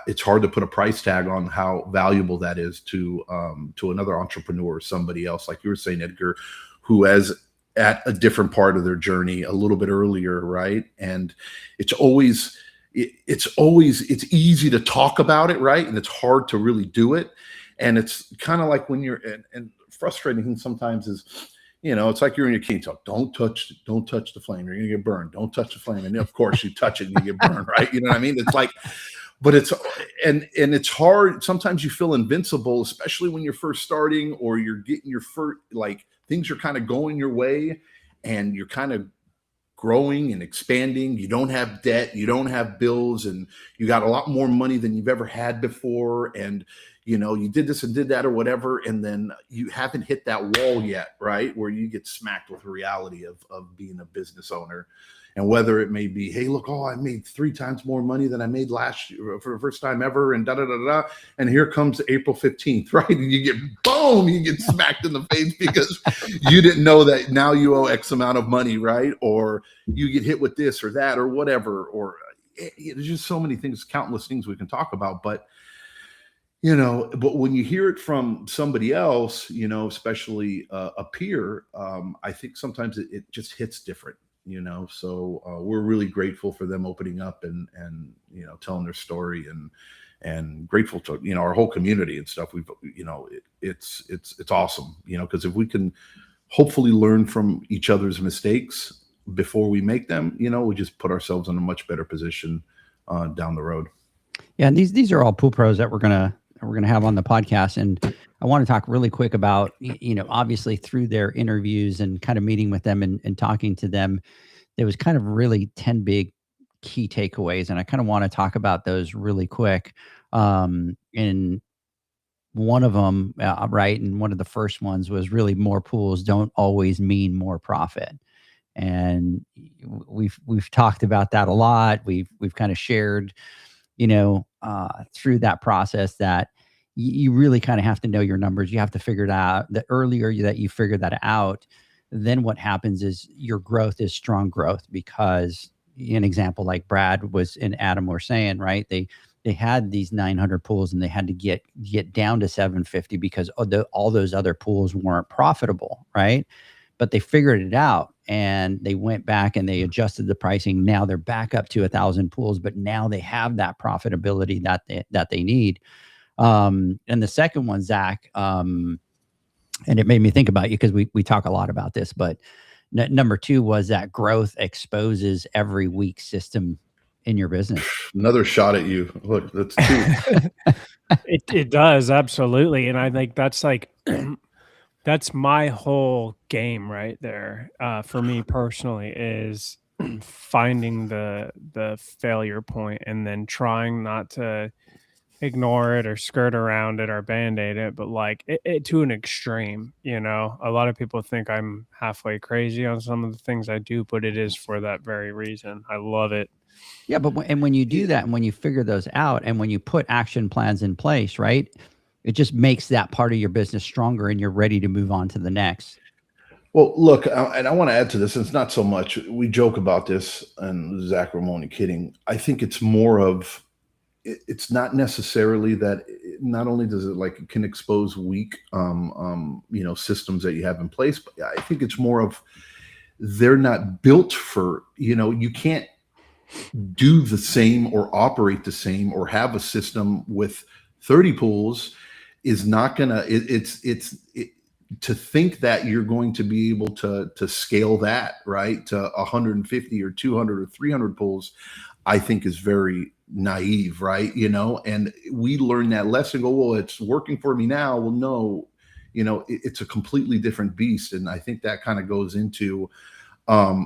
it's hard to put a price tag on how valuable that is to another entrepreneur or somebody else, like you were saying, Edgar, who has at a different part of their journey a little bit earlier. Right. And it's easy to talk about it. Right. And it's hard to really do it. And it's kind of like when you're, and frustrating sometimes is, it's like you're in your cane talk. Don't touch the flame. You're going to get burned. Don't touch the flame. And of course you touch it and you get burned, right? You know what I mean? It's like, but it's, and it's hard. Sometimes you feel invincible, especially when you're first starting, or you're getting your first, like things are kind of going your way, and you're kind of growing and expanding. You don't have debt, you don't have bills, and you got a lot more money than you've ever had before. And, you know, you did this and did that or whatever, and then you haven't hit that wall yet, right? Where you get smacked with the reality of being a business owner. And whether it may be, hey, look, I made 3 times more money than I made last year for the first time ever, and da-da-da-da. And here comes April 15th, right? And you get smacked in the face because you didn't know that now you owe X amount of money, right? Or you get hit with this or that or whatever. Or there's just so many things, countless things we can talk about. But, you know, but when you hear it from somebody else, you know, especially a peer, I think sometimes it just hits different. You know, so we're really grateful for them opening up and you know, telling their story, and grateful to, you know, our whole community and stuff. We've, you know, it's awesome, you know, because if we can hopefully learn from each other's mistakes before we make them, you know, we just put ourselves in a much better position down the road. Yeah, and these are all pool pros that we're gonna have on the podcast, and I want to talk really quick about, you know, obviously through their interviews and kind of meeting with them and talking to them, there was kind of really 10 big key takeaways, and I kind of want to talk about those really quick. And one of them, right, and one of the first ones was really more pools don't always mean more profit. And we've talked about that a lot. We've kind of shared, you know, through that process that you really kind of have to know your numbers. You have to figure it out. The earlier that you figure that out, then what happens is your growth is strong growth, because an example like Brad was and Adam were saying, right? They had these 900 pools and they had to get down to 750 because all those other pools weren't profitable, right? But they figured it out and they went back and they adjusted the pricing. Now they're back up to 1,000 pools, but now they have that profitability that they need. And the second one, Zach, and it made me think about you because we talk a lot about this, but number 2 was that growth exposes every weak system in your business. Another shot at you. Look, that's 2. It does, absolutely. And I think that's like, that's my whole game right there. For me personally, is finding the failure point and then trying not to ignore it or skirt around it or band-aid it, but like it to an extreme. You know, a lot of people think I'm halfway crazy on some of the things I do, but it is for that very reason. I love it. Yeah, but when you do that and when you figure those out and when you put action plans in place, right, it just makes that part of your business stronger and you're ready to move on to the next. Well, look, and I want to add to this. It's not so much, we joke about this, and Zach, we're only kidding. I think it's more of, it's not necessarily that. Not only does it like it can expose weak, you know, systems that you have in place, but I think it's more of they're not built for, you know, you can't do the same or operate the same or have a system with 30 pools is not gonna. To think that you're going to be able to scale that right to 150 or 200 or 300 pools, I think is very naive, right? You know, and we learn that lesson, go, well, it's working for me now. Well, no, you know, it's a completely different beast. And I think that kind of goes into,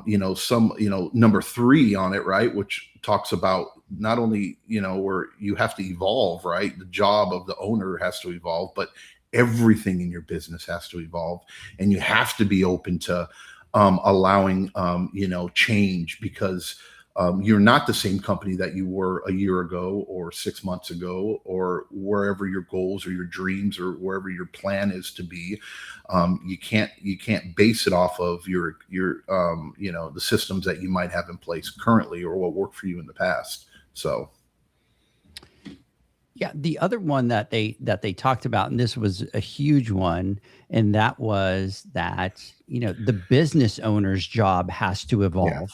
you know, some, you know, number 3 on it, right? Which talks about not only, you know, where you have to evolve, right? The job of the owner has to evolve, but everything in your business has to evolve, and you have to be open to allowing, you know, change, because you're not the same company that you were a year ago or 6 months ago, or wherever your goals or your dreams or wherever your plan is to be. You can't base it off of your you know, the systems that you might have in place currently or what worked for you in the past. So. Yeah, the other one that they talked about, and this was a huge one, and that was that, you know, the business owner's job has to evolve. Yeah.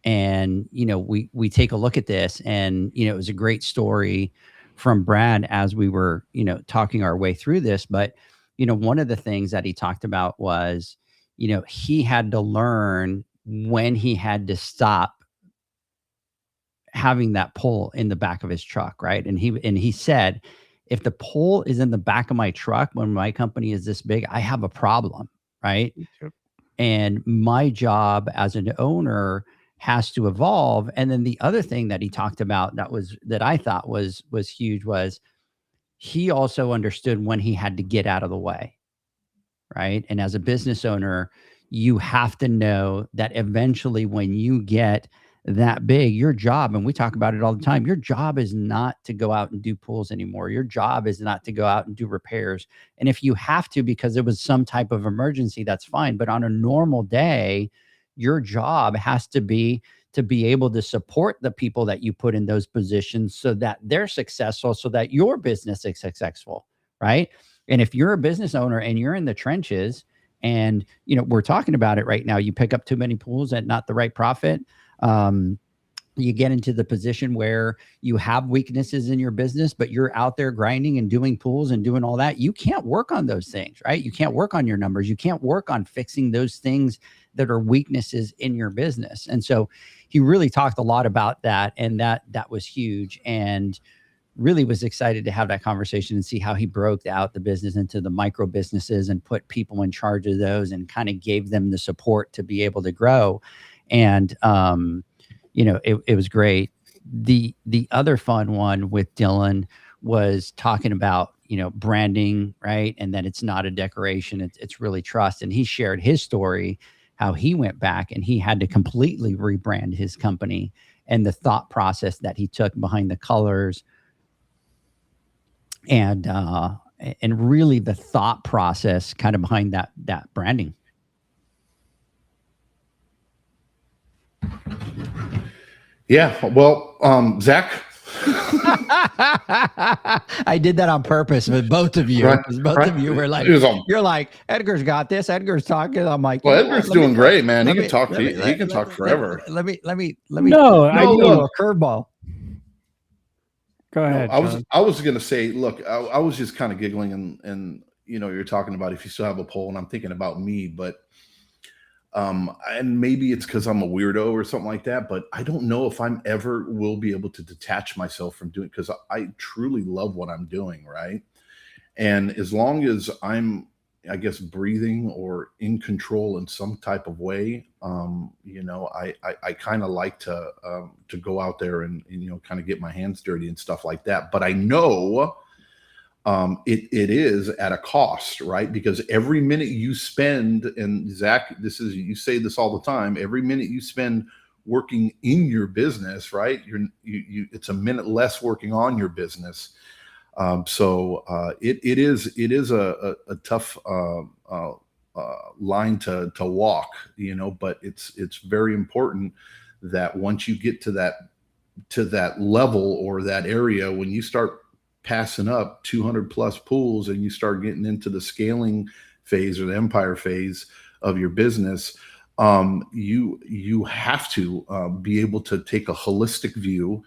And, you know, we take a look at this, and, you know, it was a great story from Brad as we were, you know, talking our way through this. But, you know, one of the things that he talked about was, you know, he had to learn when he had to stop having that pole in the back of his truck, right? And he said, if the pole is in the back of my truck when my company is this big, I have a problem, right? Yep. And my job as an owner has to evolve. And then the other thing that he talked about that I thought was huge was he also understood when he had to get out of the way. Right. And as a business owner, you have to know that eventually when you get that big, your job, and we talk about it all the time, your job is not to go out and do pools anymore. Your job is not to go out and do repairs. And if you have to, because it was some type of emergency, that's fine. But on a normal day, your job has to be able to support the people that you put in those positions so that they're successful, so that your business is successful. Right. And if you're a business owner and you're in the trenches and, we're talking about it right now, you pick up too many pools at not the right profit. You get into the position where you have weaknesses in your business, but you're out there grinding and doing pools and doing all that. You can't work on those things, right? You can't work on your numbers. You can't work on fixing those things that are weaknesses in your business. And so he really talked a lot about that. And that was huge. And really was excited to have that conversation and see how he broke out the business into the micro businesses and put people in charge of those and kind of gave them the support to be able to grow. And, it was great. The other fun one with Dylan was talking about, branding, right? And that it's not a decoration. It's really trust. And he shared his story, how he went back and he had to completely rebrand his company and the thought process that he took behind the colors, and really the thought process kind of behind that branding. Yeah. Well, Zach. I did that on purpose with both of you. Right, Because both of you were like, you're like, Edgar's got this. Edgar's talking. I'm like, well, Edgar's doing great, man. He can talk forever. Let me No, I throw do a curveball. Go ahead. I was going to say, look, I was just kind of giggling and you're talking about if you still have a poll, and I'm thinking about me, but and maybe it's because I'm a weirdo or something like that, but I don't know if I'm ever will be able to detach myself from doing, because I truly love what I'm doing, right? And as long as I'm, I guess, breathing or in control in some type of way, I kind of like to go out there and kind of get my hands dirty and stuff like that. But I know it is at a cost, right? Because every minute you spend, and Zach, you say this all the time, every minute you spend working in your business, right? It's a minute less working on your business. So it is a tough line to walk, but it's very important that once you get to that level or that area, when you start passing up 200 plus pools and you start getting into the scaling phase or the empire phase of your business, you have to be able to take a holistic view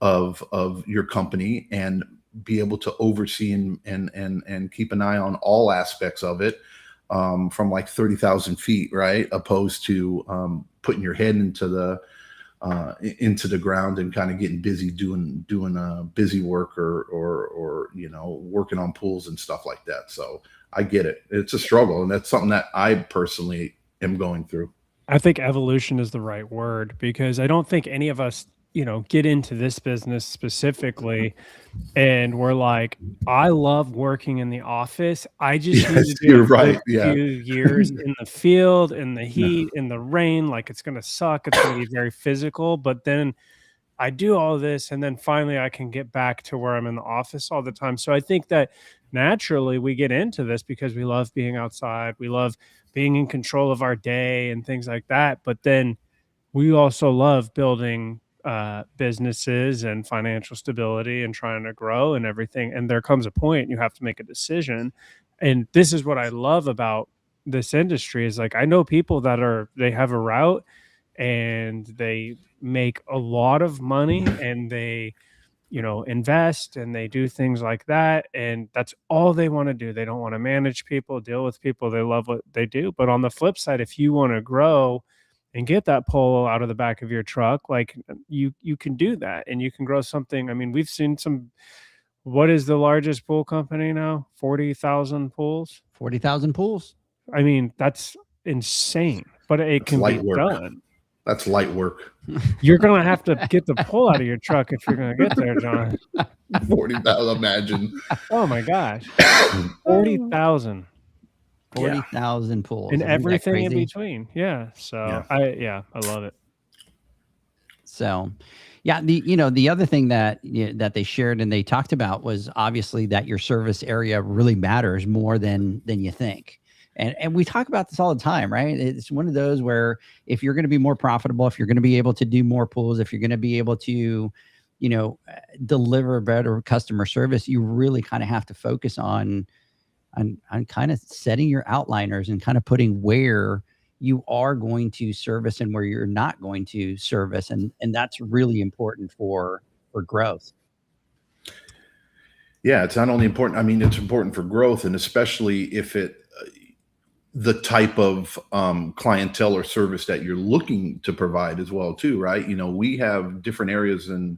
of your company and be able to oversee and keep an eye on all aspects of it, from like 30,000 feet, right? Opposed to putting your head into the ground and kind of getting busy doing busy work or working on pools and stuff like that. So I get it. It's a struggle, and that's something that I personally am going through. I think evolution is the right word, because I don't think any of us, get into this business specifically and we're like, I love working in the office. I just need to do a few years in the field, in the heat, in the rain. Like, it's going to suck. It's going to be very physical. But then I do all this, and then finally I can get back to where I'm in the office all the time. So I think that naturally we get into this because we love being outside. We love being in control of our day and things like that. But then we also love building businesses and financial stability and trying to grow and everything. And there comes a point you have to make a decision. And this is what I love about this industry is, like, I know people that they have a route and they make a lot of money and they, invest and they do things like that. And that's all they want to do. They don't want to manage people, deal with people. They love what they do. But on the flip side, if you want to grow and get that pole out of the back of your truck, like, you can do that and you can grow something. I mean, we've seen what is the largest pool company now? 40,000 pools? 40,000 pools. I mean, that's insane, but it That's can be light work. done. That's light work. You're gonna have to get the pull out of your truck if you're gonna get there, John. 40,000, imagine. Oh my gosh, 40,000. 40,000 pools. And Isn't that everything in crazy? between. Yeah. So Yeah. I love it. So, yeah, the other thing that that they shared and they talked about was obviously that your service area really matters more than you think. And we talk about this all the time, right? It's one of those where if you're going to be more profitable, if you're going to be able to do more pools, if you're going to be able to, deliver better customer service, you really kind of have to focus on kind of setting your outliners and kind of putting where you are going to service and where you're not going to service. And that's really important for growth. Yeah, it's not only important. I mean, it's important for growth, and especially if the type of clientele or service that you're looking to provide as well, too, right? We have different areas out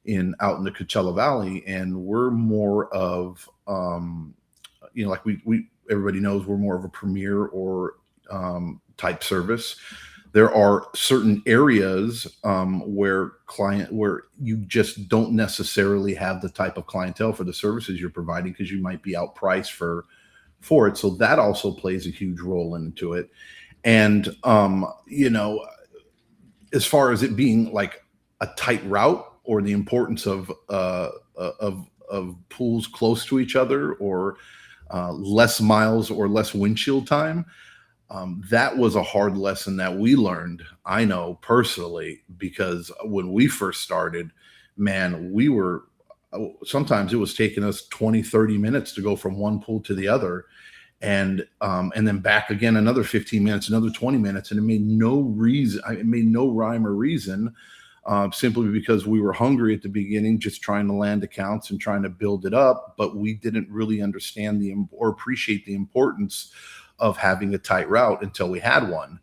in the Coachella Valley, and we're more of like we everybody knows we're more of a premier or type service. There are certain areas where you just don't necessarily have the type of clientele for the services you're providing because you might be outpriced for it. So that also plays a huge role into it. And as far as it being like a tight route or the importance of pools close to each other or less miles or less windshield time, that was a hard lesson that we learned, I know personally, because when we first started, man, sometimes it was taking us 20, 30 minutes to go from one pool to the other. And then back again, another 15 minutes, another 20 minutes. And it made no rhyme or reason, simply because we were hungry at the beginning, just trying to land accounts and trying to build it up. But we didn't really understand or appreciate the importance of having a tight route until we had one,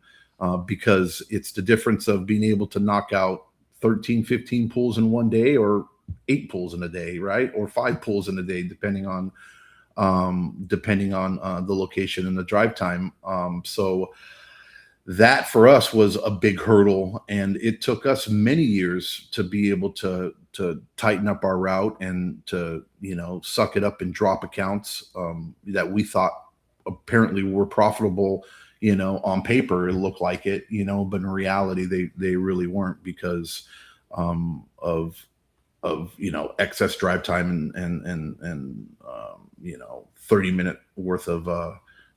because it's the difference of being able to knock out 13, 15 pools in one day or 8 pools in a day, right? Or 5 pools in a day, depending on the location and the drive time. So that for us was a big hurdle, and it took us many years to be able to tighten up our route and to, suck it up and drop accounts that we thought apparently were profitable, on paper. It looked like it, but in reality, they really weren't because of excess drive time and 30-minute worth of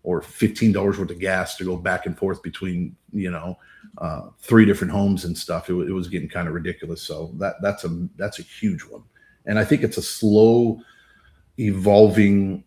or $15 worth of gas to go back and forth between 3 different homes and stuff. It was getting kind of ridiculous. So that's a huge one, and I think it's a slow evolving.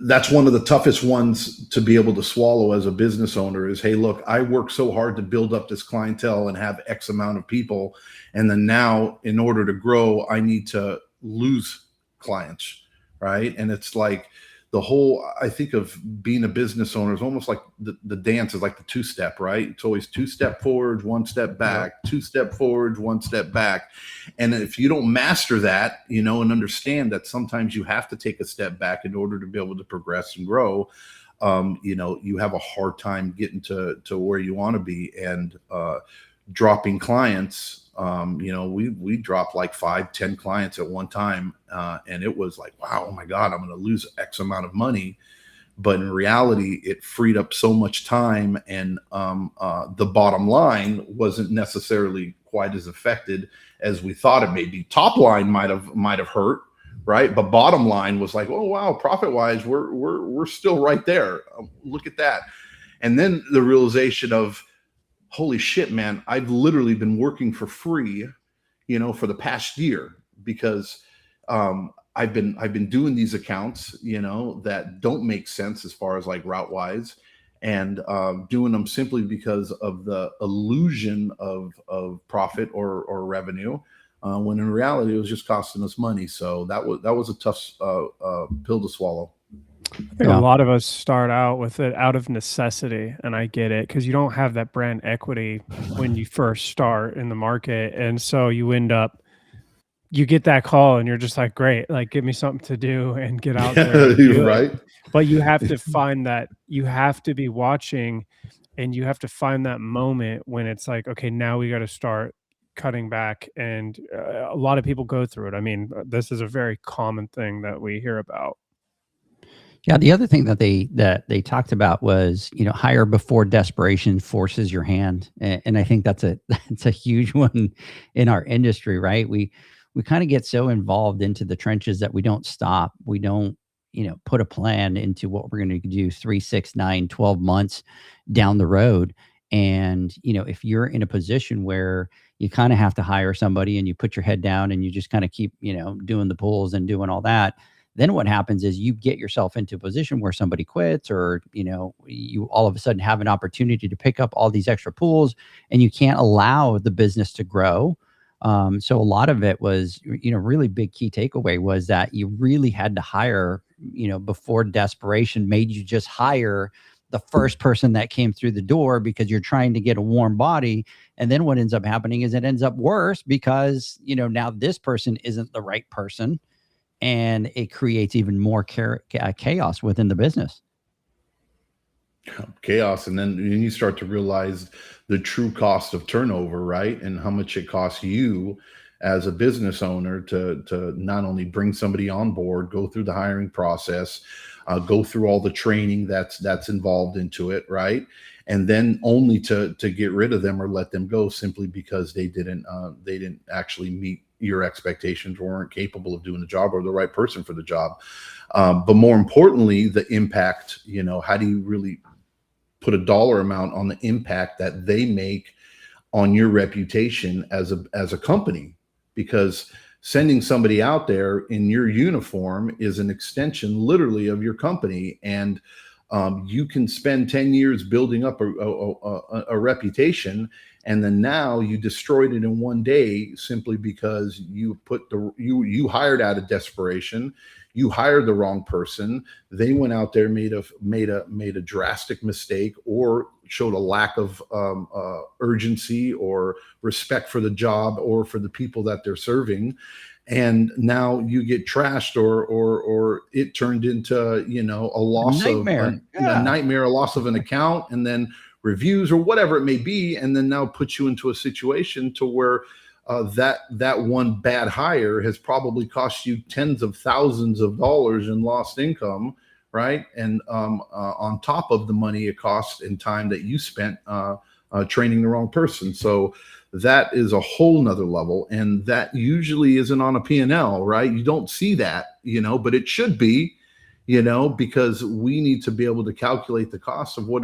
That's one of the toughest ones to be able to swallow as a business owner is, hey, look, I worked so hard to build up this clientele and have X amount of people. And then now in order to grow, I need to lose clients. Right. And it's like I think of being a business owner is almost like the dance is like the 2-step, right? It's always 2-step forward, 1 step back, 2-step forward, 1 step back. And if you don't master that, and understand that sometimes you have to take a step back in order to be able to progress and grow, you have a hard time getting to where you want to be. And dropping clients, we dropped like 5-10 clients at one time. And it was like, wow, oh my God, I'm going to lose X amount of money. But in reality, it freed up so much time, and the bottom line wasn't necessarily quite as affected as we thought it may be. Top line might have hurt, right? But bottom line was like, oh wow, profit wise, we're still right there. Look at that. And then the realization of, holy shit, man, I've literally been working for free, for the past year because I've been doing these accounts, that don't make sense as far as like route wise, and doing them simply because of the illusion of profit or revenue, when in reality it was just costing us money. So that was a tough pill to swallow. I think a lot of us start out with it out of necessity, and I get it, because you don't have that brand equity when you first start in the market, and so you end up you get that call and you're just like, great, like give me something to do and get out there. And You're do it. right. But you have to find that, you have to be watching, and you have to find that moment when it's like, okay, now we got to start cutting back. And a lot of people go through it. I mean, this is a very common thing that we hear about. Yeah, the other thing that they talked about was, hire before desperation forces your hand, and I think that's a huge one in our industry, right? We kind of get so involved into the trenches that we don't stop. We don't, put a plan into what we're going to do 3, 6, 9, 12 months down the road. And, if you're in a position where you kind of have to hire somebody and you put your head down and you just kind of keep, doing the pulls and doing all that, then what happens is you get yourself into a position where somebody quits, or, you all of a sudden have an opportunity to pick up all these extra pools, and you can't allow the business to grow. So a lot of it was, really big key takeaway was that you really had to hire, before desperation made you just hire the first person that came through the door, because you're trying to get a warm body. And then what ends up happening is it ends up worse because, now this person isn't the right person, and it creates even more chaos within the business. Chaos. And then you start to realize the true cost of turnover, right? And how much it costs you as a business owner to not only bring somebody on board, go through the hiring process, go through all the training that's involved into it, right? And then only to get rid of them or let them go simply because they didn't actually meet your expectations, or weren't capable of doing the job, or the right person for the job. But more importantly, the impact, how do you really put a dollar amount on the impact that they make on your reputation as a company? Because sending somebody out there in your uniform is an extension literally of your company. And you can spend 10 years building up a reputation, and then now you destroyed it in one day simply because you you hired out of desperation. You hired the wrong person. They went out there, made a drastic mistake, or showed a lack of urgency or respect for the job or for the people that they're serving. And now you get trashed, or it turned into, a loss of a nightmare, a loss of an account, and then reviews or whatever it may be. And then now puts you into a situation to where that one bad hire has probably cost you tens of thousands of dollars in lost income, right? And on top of the money it cost and time that you spent training the wrong person. So that is a whole nother level. And that usually isn't on a P&L, right? You don't see that, but it should be, because we need to be able to calculate the cost of what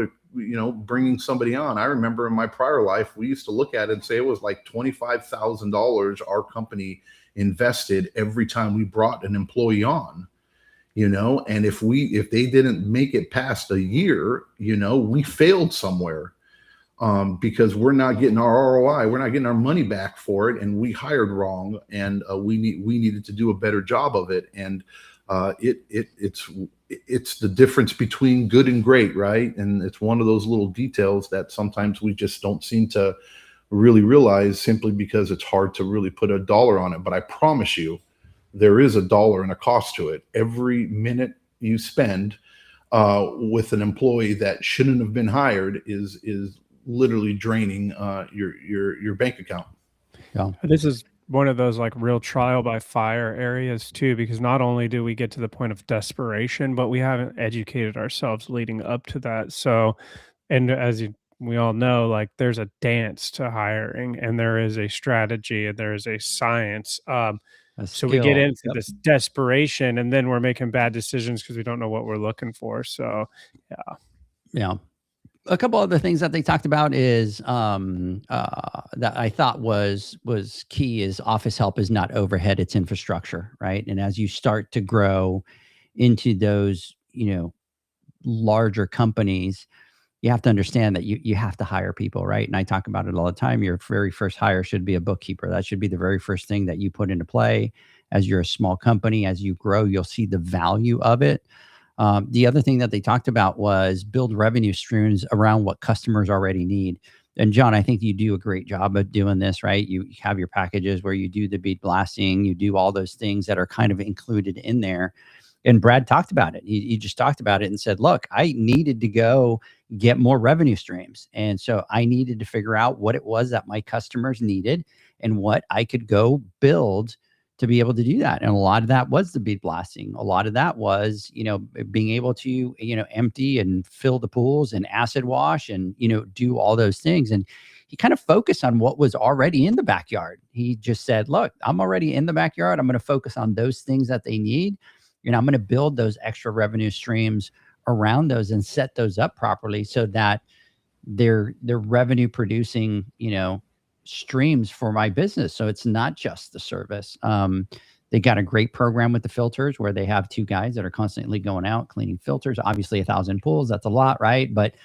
bringing somebody on. I remember in my prior life, we used to look at it and say it was like $25,000 our company invested every time we brought an employee on, and if they didn't make it past a year, we failed somewhere. Because we're not getting our ROI, we're not getting our money back for it, and we hired wrong, and we needed to do a better job of it. And it's the difference between good and great, right? And it's one of those little details that sometimes we just don't seem to really realize, simply because it's hard to really put a dollar on it. But I promise you, there is a dollar and a cost to it. Every minute you spend with an employee that shouldn't have been hired is literally draining your bank account. Yeah. This is one of those like real trial by fire areas too, because not only do we get to the point of desperation, but we haven't educated ourselves leading up to that. So, and we all know, like there's a dance to hiring, and there is a strategy, and there is a science. So we get into this desperation, and then we're making bad decisions because we don't know what we're looking for. So, yeah. A couple other things that they talked about is that I thought was key is office help is not overhead, it's infrastructure, right? And as you start to grow into those, larger companies, you have to understand that you have to hire people, right? And I talk about it all the time. Your very first hire should be a bookkeeper. That should be the very first thing that you put into play. As you're a small company, as you grow, you'll see the value of it. The other thing that they talked about was build revenue streams around what customers already need. And John, I think you do a great job of doing this, right? You have your packages where you do the bead blasting, you do all those things that are kind of included in there. And Brad talked about it. He just talked about it and said, look, I needed to go get more revenue streams. And so I needed to figure out what it was that my customers needed and what I could go build to be able to do that. And a lot of that was the bead blasting. A lot of that was, being able to, empty and fill the pools and acid wash and, do all those things. And he kind of focused on what was already in the backyard. He just said, look, I'm already in the backyard. I'm going to focus on those things that they need. I'm going to build those extra revenue streams around those and set those up properly so that they're revenue producing, streams for my business. So it's not just the service. They got a great program with the filters where they have 2 guys that are constantly going out cleaning filters. Obviously 1,000 pools, that's a lot, right? But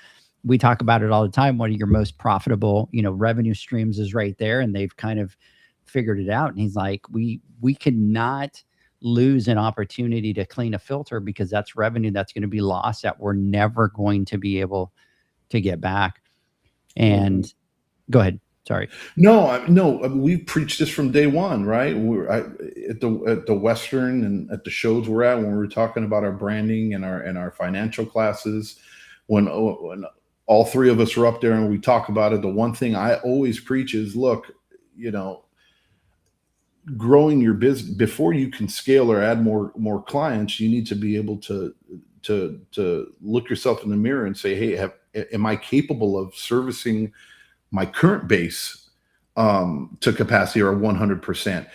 we talk about it all the time. One of your most profitable, revenue streams is right there. And they've kind of figured it out. And he's like, we cannot lose an opportunity to clean a filter because that's revenue that's going to be lost that we're never going to be able to get back. And go ahead. Sorry. No, we've preached this from day one, right? At the Western and at the shows we're at, when we were talking about our branding and our financial classes, when all 3 of us are up there and we talk about it, the one thing I always preach is, look, growing your business, before you can scale or add more clients, you need to be able to look yourself in the mirror and say, hey, am I capable of servicing my current base to capacity or 100%?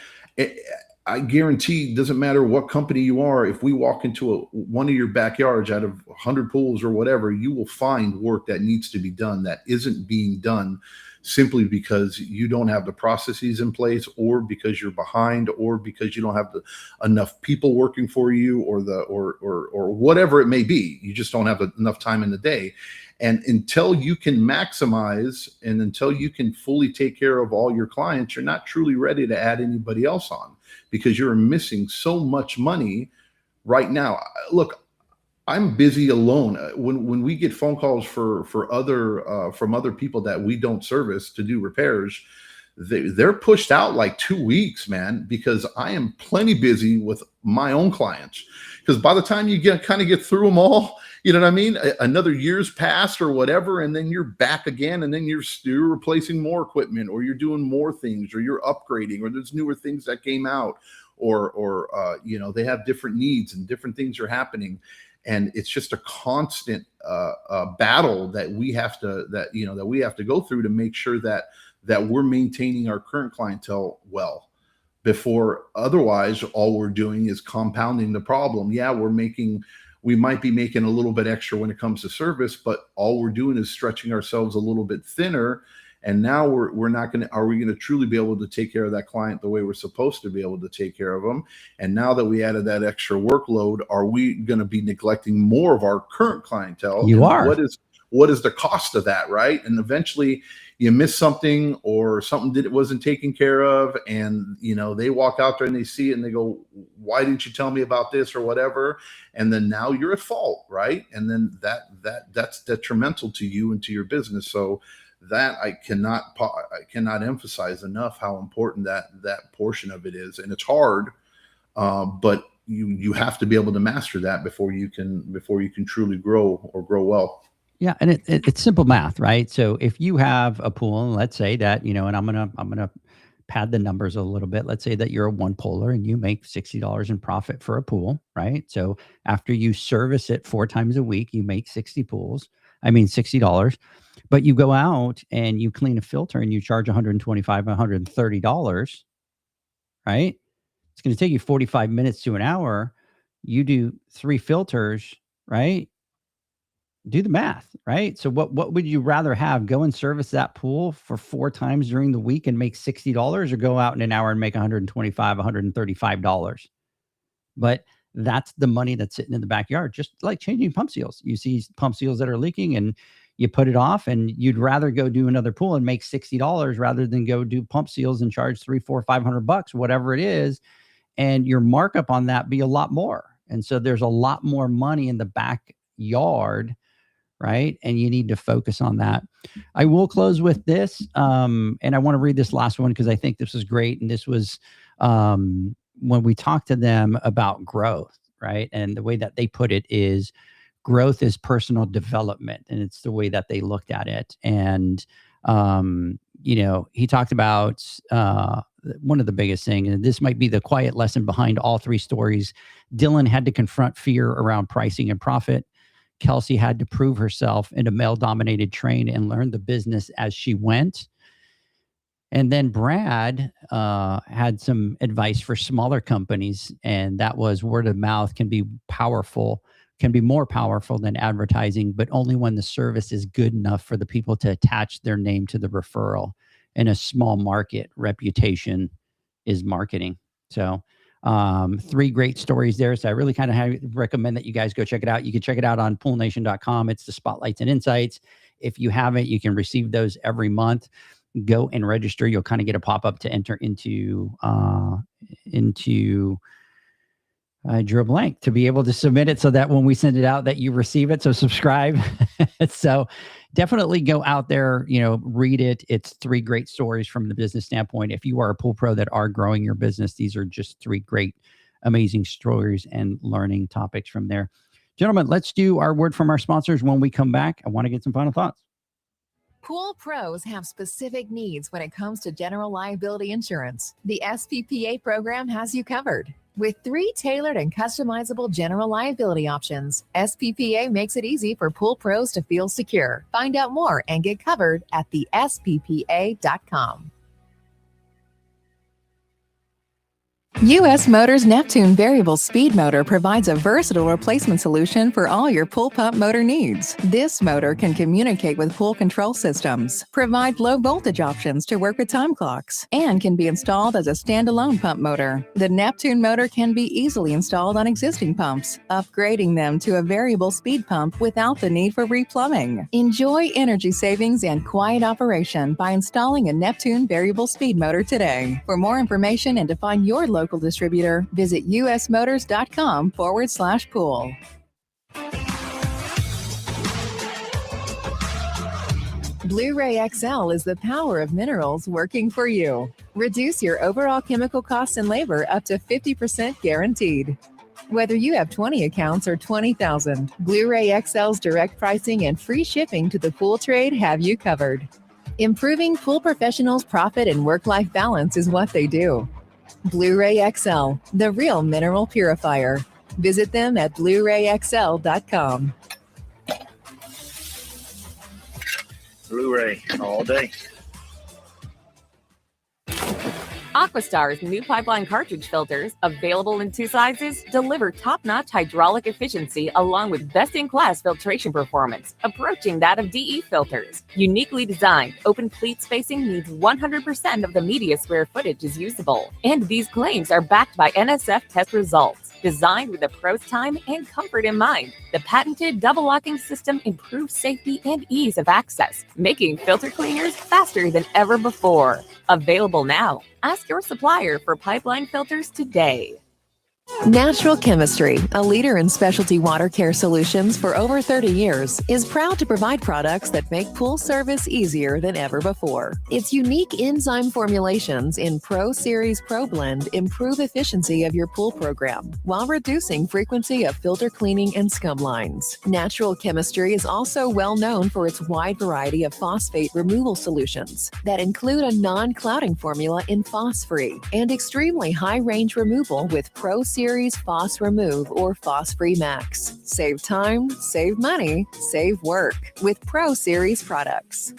I guarantee, doesn't matter what company you are, if we walk into one of your backyards out of 100 pools or whatever, you will find work that needs to be done that isn't being done simply because you don't have the processes in place, or because you're behind, or because you don't have enough people working for you, or whatever it may be. You just don't have enough time in the day. And until you can maximize and until you can fully take care of all your clients, you're not truly ready to add anybody else on, because you're missing so much money right now. Look, I'm busy alone. When we get phone calls from other people that we don't service to do repairs, they're pushed out like 2 weeks, man, because I am plenty busy with my own clients. Because by the time you get through them all, you know what I mean? Another year's passed or whatever, and then you're back again, and then you're replacing more equipment, or you're doing more things, or you're upgrading, or there's newer things that came out, or they have different needs and different things are happening. And it's just a constant battle that we have to go through to make sure that we're maintaining our current clientele well. Before, otherwise, all we're doing is compounding the problem. Yeah, we might be making a little bit extra when it comes to service, but all we're doing is stretching ourselves a little bit thinner. And now are we going to truly be able to take care of that client the way we're supposed to be able to take care of them? And now that we added that extra workload, are we going to be neglecting more of our current clientele? You are. What is the cost of that, right? And eventually you miss something, or something wasn't taken care of, and they walk out there and they see it and they go, why didn't you tell me about this, or whatever? And then now you're at fault, right? And then that's detrimental to you and to your business. So that I cannot emphasize enough how important that portion of it is. And it's hard, but you have to be able to master that before you can truly grow well. Yeah, and it's simple math, right? So if you have a pool, and let's say that, and I'm gonna pad the numbers a little bit. Let's say that you're a one pooler and you make $60 in profit for a pool, right? So after you service it 4 times a week, you make $60. But you go out and you clean a filter and you charge $125, $130, right? It's going to take you 45 minutes to an hour. You do 3 filters, right? Do the math, right? So what would you rather have? Go and service that pool for 4 times during the week and make $60, or go out in an hour and make $125, $135? But that's the money that's sitting in the backyard, just like changing pump seals. You see pump seals that are leaking and you put it off, and you'd rather go do another pool and make $60 rather than go do pump seals and charge $300, $400, $500, whatever it is. And your markup on that be a lot more. And so there's a lot more money in the backyard, right? And you need to focus on that. I will close with this. And I want to read this last one because I think this was great. And this was when we talked to them about growth, right? And the way that they put it is growth is personal development. And it's the way that they looked at it. And, he talked about one of the biggest things, and this might be the quiet lesson behind all three stories. Dylan had to confront fear around pricing and profit. Kelsey had to prove herself in a male-dominated trade and learn the business as she went. And then Brad had some advice for smaller companies, and that was word of mouth can be more powerful than advertising, but only when the service is good enough for the people to attach their name to the referral. In a small market, reputation is marketing. So 3 great stories there. So I really kind of recommend that you guys go check it out. You can check it out on poolnation.com. It's the Spotlights and Insights. If you haven't, you can receive those every month. Go and register. You'll kind of get a pop-up to enter into I drew a blank to be able to submit it so that when we send it out that you receive it. So subscribe. So definitely go out there, read it. It's 3 great stories from the business standpoint. If you are a pool pro that are growing your business, these are just 3 great, amazing stories and learning topics from there. Gentlemen, let's do our word from our sponsors. When we come back, I want to get some final thoughts. Pool pros have specific needs when it comes to general liability insurance. The SPPA program has you covered. With 3 tailored and customizable general liability options, SPPA makes it easy for pool pros to feel secure. Find out more and get covered at thesppa.com. U.S. Motors Neptune Variable Speed Motor provides a versatile replacement solution for all your pool pump motor needs. This motor can communicate with pool control systems, provide low voltage options to work with time clocks, and can be installed as a standalone pump motor. The Neptune motor can be easily installed on existing pumps, upgrading them to a variable speed pump without the need for replumbing. Enjoy energy savings and quiet operation by installing a Neptune Variable Speed Motor today. For more information and to find your local distributor, visit usmotors.com/pool. Blu-ray XL is the power of minerals working for you. Reduce your overall chemical costs and labor up to 50% guaranteed. Whether you have 20 accounts or 20,000, Blu-ray XL's direct pricing and free shipping to the pool trade have you covered. Improving pool professionals' profit and work-life balance is what they do. Blu-ray XL, the real mineral purifier. Visit them at BluRayXL.com. Blu-ray all day. Aquastar's new pipeline cartridge filters, available in 2 sizes, deliver top-notch hydraulic efficiency along with best-in-class filtration performance, approaching that of DE filters. Uniquely designed, open pleat spacing means 100% of the media square footage is usable. And these claims are backed by NSF test results. Designed with the pro's time and comfort in mind, the patented double locking system improves safety and ease of access, making filter cleaners faster than ever before. Available now. Ask your supplier for pipeline filters today. Natural Chemistry, a leader in specialty water care solutions for over 30 years, is proud to provide products that make pool service easier than ever before. Its unique enzyme formulations in Pro Series Pro Blend improve efficiency of your pool program while reducing frequency of filter cleaning and scum lines. Natural Chemistry is also well known for its wide variety of phosphate removal solutions that include a non-clouding formula in Phos-Free and extremely high range removal with Pro Series Phos Remove or Phos-Free Max. Save time, save money, save work with Pro Series products.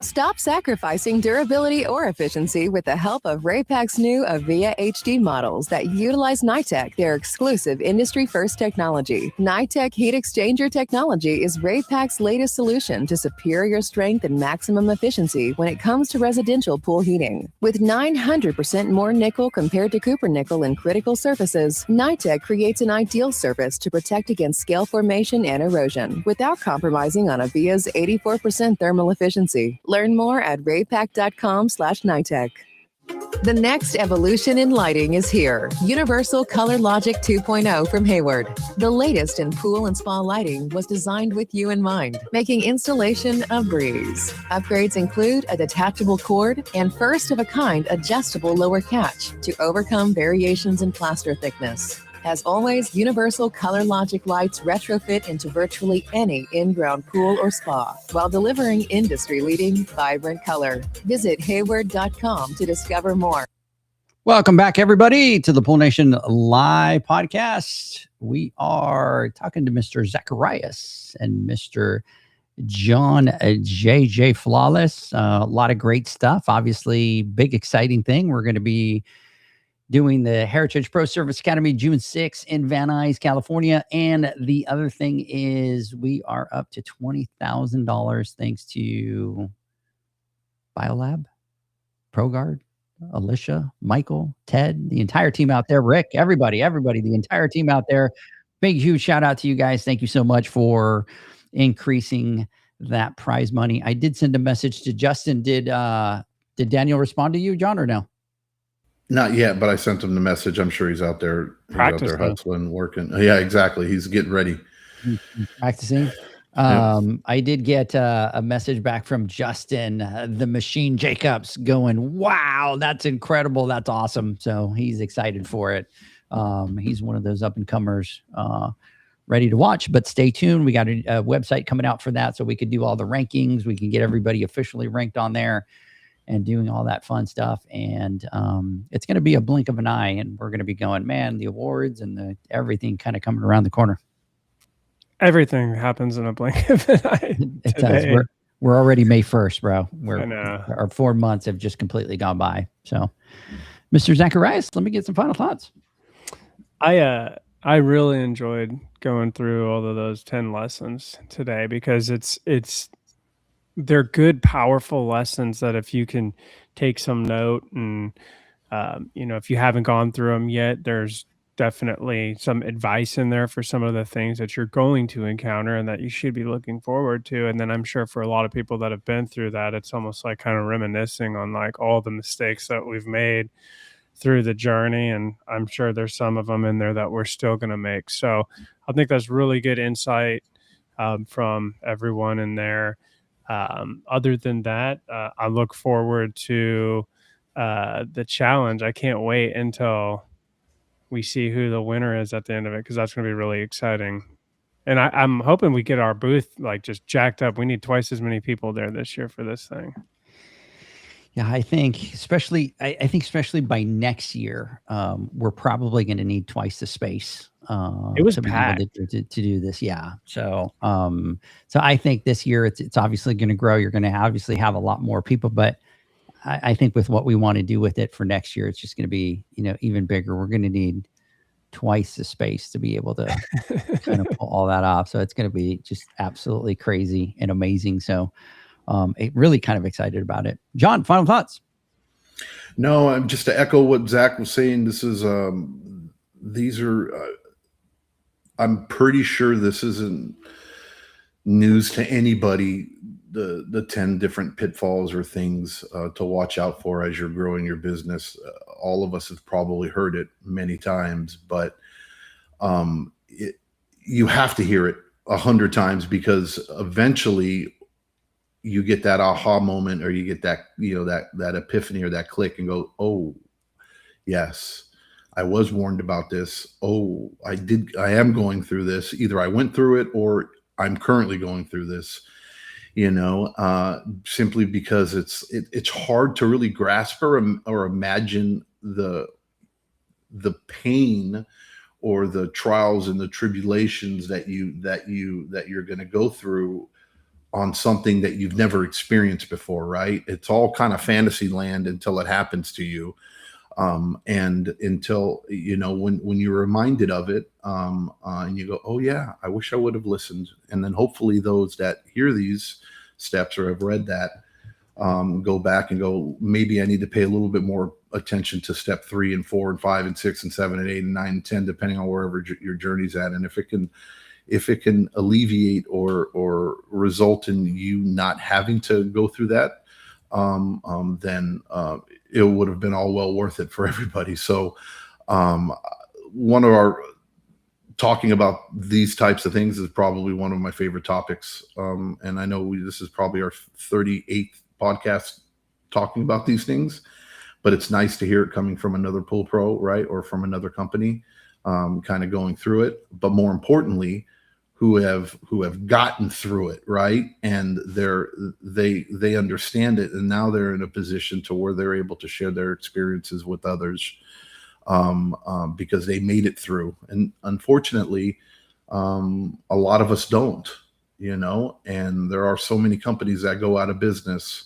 Stop sacrificing durability or efficiency with the help of Raypak's new Avia HD models that utilize NITEC, their exclusive industry-first technology. NITEC heat exchanger technology is Raypak's latest solution to superior strength and maximum efficiency when it comes to residential pool heating. With 900% more nickel compared to copper nickel in critical surfaces, NITEC creates an ideal surface to protect against scale formation and erosion without compromising on Avia's 84% thermal efficiency. Learn more at raypak.com/NITEC. The next evolution in lighting is here. Universal Color Logic 2.0 from Hayward. The latest in pool and spa lighting was designed with you in mind, making installation a breeze. Upgrades include a detachable cord and first-of-a-kind adjustable lower catch to overcome variations in plaster thickness. As always, Universal Color Logic lights retrofit into virtually any in-ground pool or spa while delivering industry-leading vibrant color. Visit hayward.com to discover more. Welcome back, everybody, to the Pool Nation Live podcast. We are talking to Mr. Zacharias and Mr. John JJ Flawless. A lot of great stuff. Obviously, big, exciting thing. We're going to be doing the Heritage Pro Service Academy June 6th in Van Nuys, California. And the other thing is we are up to $20,000 thanks to BioLab, ProGuard, Alicia, Michael, Ted, the entire team out there, Rick, everybody, the entire team out there. Big, huge shout out to you guys. Thank you so much for increasing that prize money. I did send a message to Justin. Did Daniel respond to you, John, or no? Not yet, but I sent him the message. I'm sure he's out there. He's out there hustling, working. Yeah, exactly. He's getting ready. Practicing. I did get a message back from Justin, the Machine Jacobs, going, wow, that's incredible. That's awesome. So he's excited for it. He's one of those up and comers, ready to watch, but stay tuned. We got a website coming out for that. So we could do all the rankings. We can get everybody officially ranked on there and doing all that fun stuff. And it's going to be a blink of an eye, and we're going to be going, man, the awards and everything kind of coming around the corner. Everything happens in a blink of an eye. It does. We're already May 1st, bro. I know. Our 4 months have just completely gone by. So, Mr. Zacharias, let me get some final thoughts. I really enjoyed going through all of those 10 lessons today because they're good, powerful lessons that if you can take some note and, if you haven't gone through them yet, there's definitely some advice in there for some of the things that you're going to encounter and that you should be looking forward to. And then I'm sure for a lot of people that have been through that, it's almost like kind of reminiscing on like all the mistakes that we've made through the journey. And I'm sure there's some of them in there that we're still going to make. So I think that's really good insight from everyone in there. Other than that, I look forward to the challenge. I can't wait until we see who the winner is at the end of it, because that's going to be really exciting. And I'm hoping we get our booth like just jacked up. We need twice as many people there this year for this thing. Yeah, I think especially by next year, we're probably going to need twice the space. It was packed to do this. Yeah. So I think this year it's obviously going to grow. You're going to obviously have a lot more people, but I think with what we want to do with it for next year, it's just going to be, even bigger. We're going to need twice the space to be able to kind of pull all that off. So it's going to be just absolutely crazy and amazing. So really kind of excited about it. John, final thoughts? No, I'm just to echo what Zach was saying. This is, I'm pretty sure this isn't news to anybody. The 10 different pitfalls or things to watch out for as you're growing your business. All of us have probably heard it many times, but you have to hear it 100 times, because eventually you get that aha moment, or you get that, that epiphany or that click and go, oh, yes, I was warned about this. Oh, I am going through this. Either I went through it or I'm currently going through this. Simply because it's hard to really grasp or imagine the pain or the trials and the tribulations that you're going to go through on something that you've never experienced before, right? It's all kind of fantasy land until it happens to you. And until, when you're reminded of it, and you go, oh yeah, I wish I would have listened. And then hopefully those that hear these steps or have read that, go back and go, maybe I need to pay a little bit more attention to step 3 and 4 and 5 and 6 and 7 and 8 and 9 and 10, depending on wherever your journey's at. And if it can alleviate or result in you not having to go through that, then it would have been all well worth it for everybody. So one of our talking about these types of things is probably one of my favorite topics. And I know this is probably our 38th podcast talking about these things, but it's nice to hear it coming from another pool pro, right? Or from another company, kind of going through it, but more importantly, who have gotten through it, right? And they understand it, and now they're in a position to where they're able to share their experiences with others, because they made it through. And unfortunately, a lot of us don't, and there are so many companies that go out of business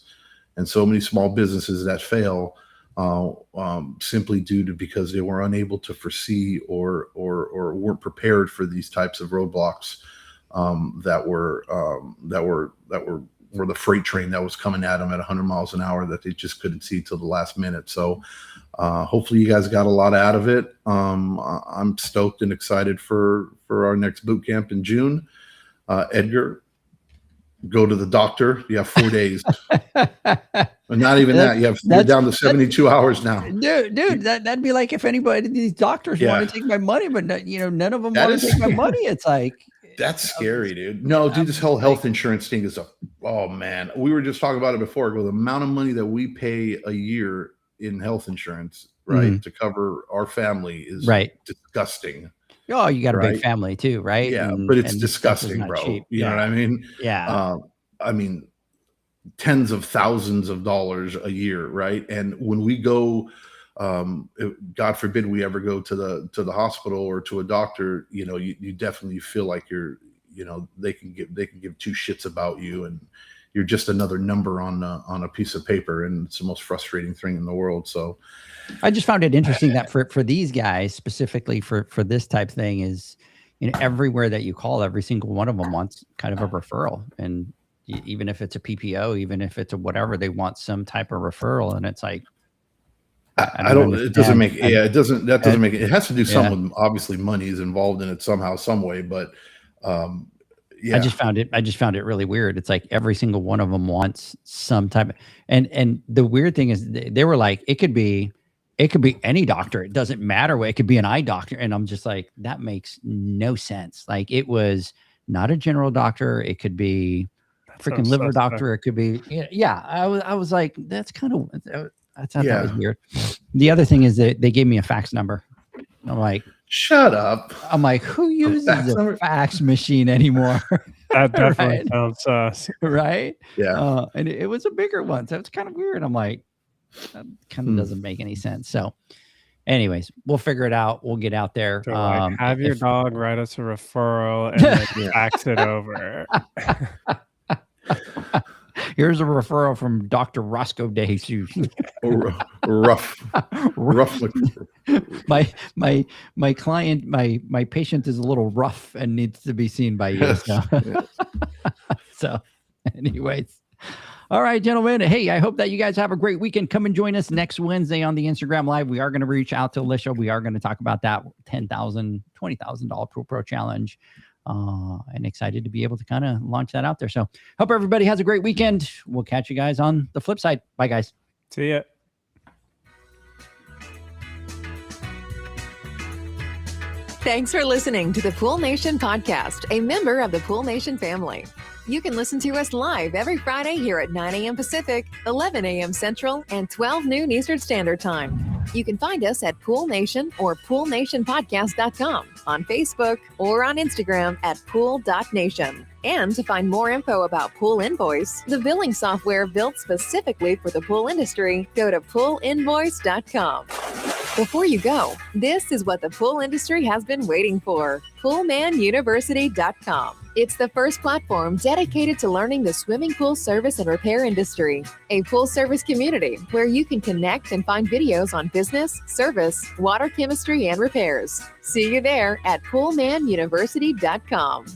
and so many small businesses that fail, simply due to because they were unable to foresee or weren't prepared for these types of roadblocks that were the freight train that was coming at them at 100 miles an hour that they just couldn't see till the last minute. So hopefully you guys got a lot out of it. I'm stoked and excited for our next boot camp in June. Edgar, go to the doctor. You have 4 days. Not even that. You're down to 72 hours now. Dude, that'd be like if anybody, these doctors want to take my money, but none of them want to take my money. It's like, that's scary, dude. No, dude, this whole health insurance thing is oh man. We were just talking about it before. The amount of money that we pay a year in health insurance, right, to cover our family is disgusting. Oh, you got a big family too, right? Yeah, but it's disgusting, bro. Cheap. You know what I mean? Yeah. I mean, tens of thousands of dollars a year, right? And when we go, God forbid we ever go to the hospital or to a doctor, you definitely feel like they can give two shits about you, and you're just another number on a piece of paper, and it's the most frustrating thing in the world. So I just found it interesting that for these guys specifically for this type thing is, everywhere that you call, every single one of them wants kind of a referral, and even if it's a PPO, even if it's a whatever, they want some type of referral, and it's like, I don't. It doesn't make. It doesn't. That doesn't make it. It has to do something with, obviously money is involved in it somehow, some way. But yeah, I just found it really weird. It's like every single one of them wants some type of, and the weird thing is they were like, it could be any doctor. It doesn't matter. It could be an eye doctor, and I'm just like, that makes no sense. Like, it was not a general doctor. It could be freaking liver doctor. It could be. Yeah. I was like, that's kind of. I thought that was weird. The other thing is that they gave me a fax number. I'm like, shut up. I'm like, who uses a fax machine anymore? That definitely sounds sus. Right? Yeah. And it was a bigger one. So it's kind of weird. I'm like, that kind of doesn't make any sense. So anyways, we'll figure it out. We'll get out there. So have your dog write us a referral and then fax it over. Here's a referral from Dr. Roscoe DeJesus. rough. My client, my patient is a little rough and needs to be seen by you. So anyways. All right, gentlemen. Hey, I hope that you guys have a great weekend. Come and join us next Wednesday on the Instagram Live. We are going to reach out to Alicia. We are going to talk about that $10,000, $20,000 Pool Pro Challenge. And excited to be able to kind of launch that out there. So hope everybody has a great weekend. We'll catch you guys on the flip side. Bye, guys. See ya. Thanks for listening to the Pool Nation podcast, a member of the Pool Nation family. You can listen to us live every Friday here at 9 a.m. Pacific, 11 a.m. Central, and 12 noon Eastern Standard Time. You can find us at Pool Nation or poolnationpodcast.com, on Facebook, or on Instagram at pool.nation. And to find more info about Pool Invoice, the billing software built specifically for the pool industry, go to poolinvoice.com. Before you go, this is what the pool industry has been waiting for. PoolmanUniversity.com. It's the first platform dedicated to learning the swimming pool service and repair industry. A pool service community where you can connect and find videos on business, service, water chemistry, and repairs. See you there at PoolmanUniversity.com.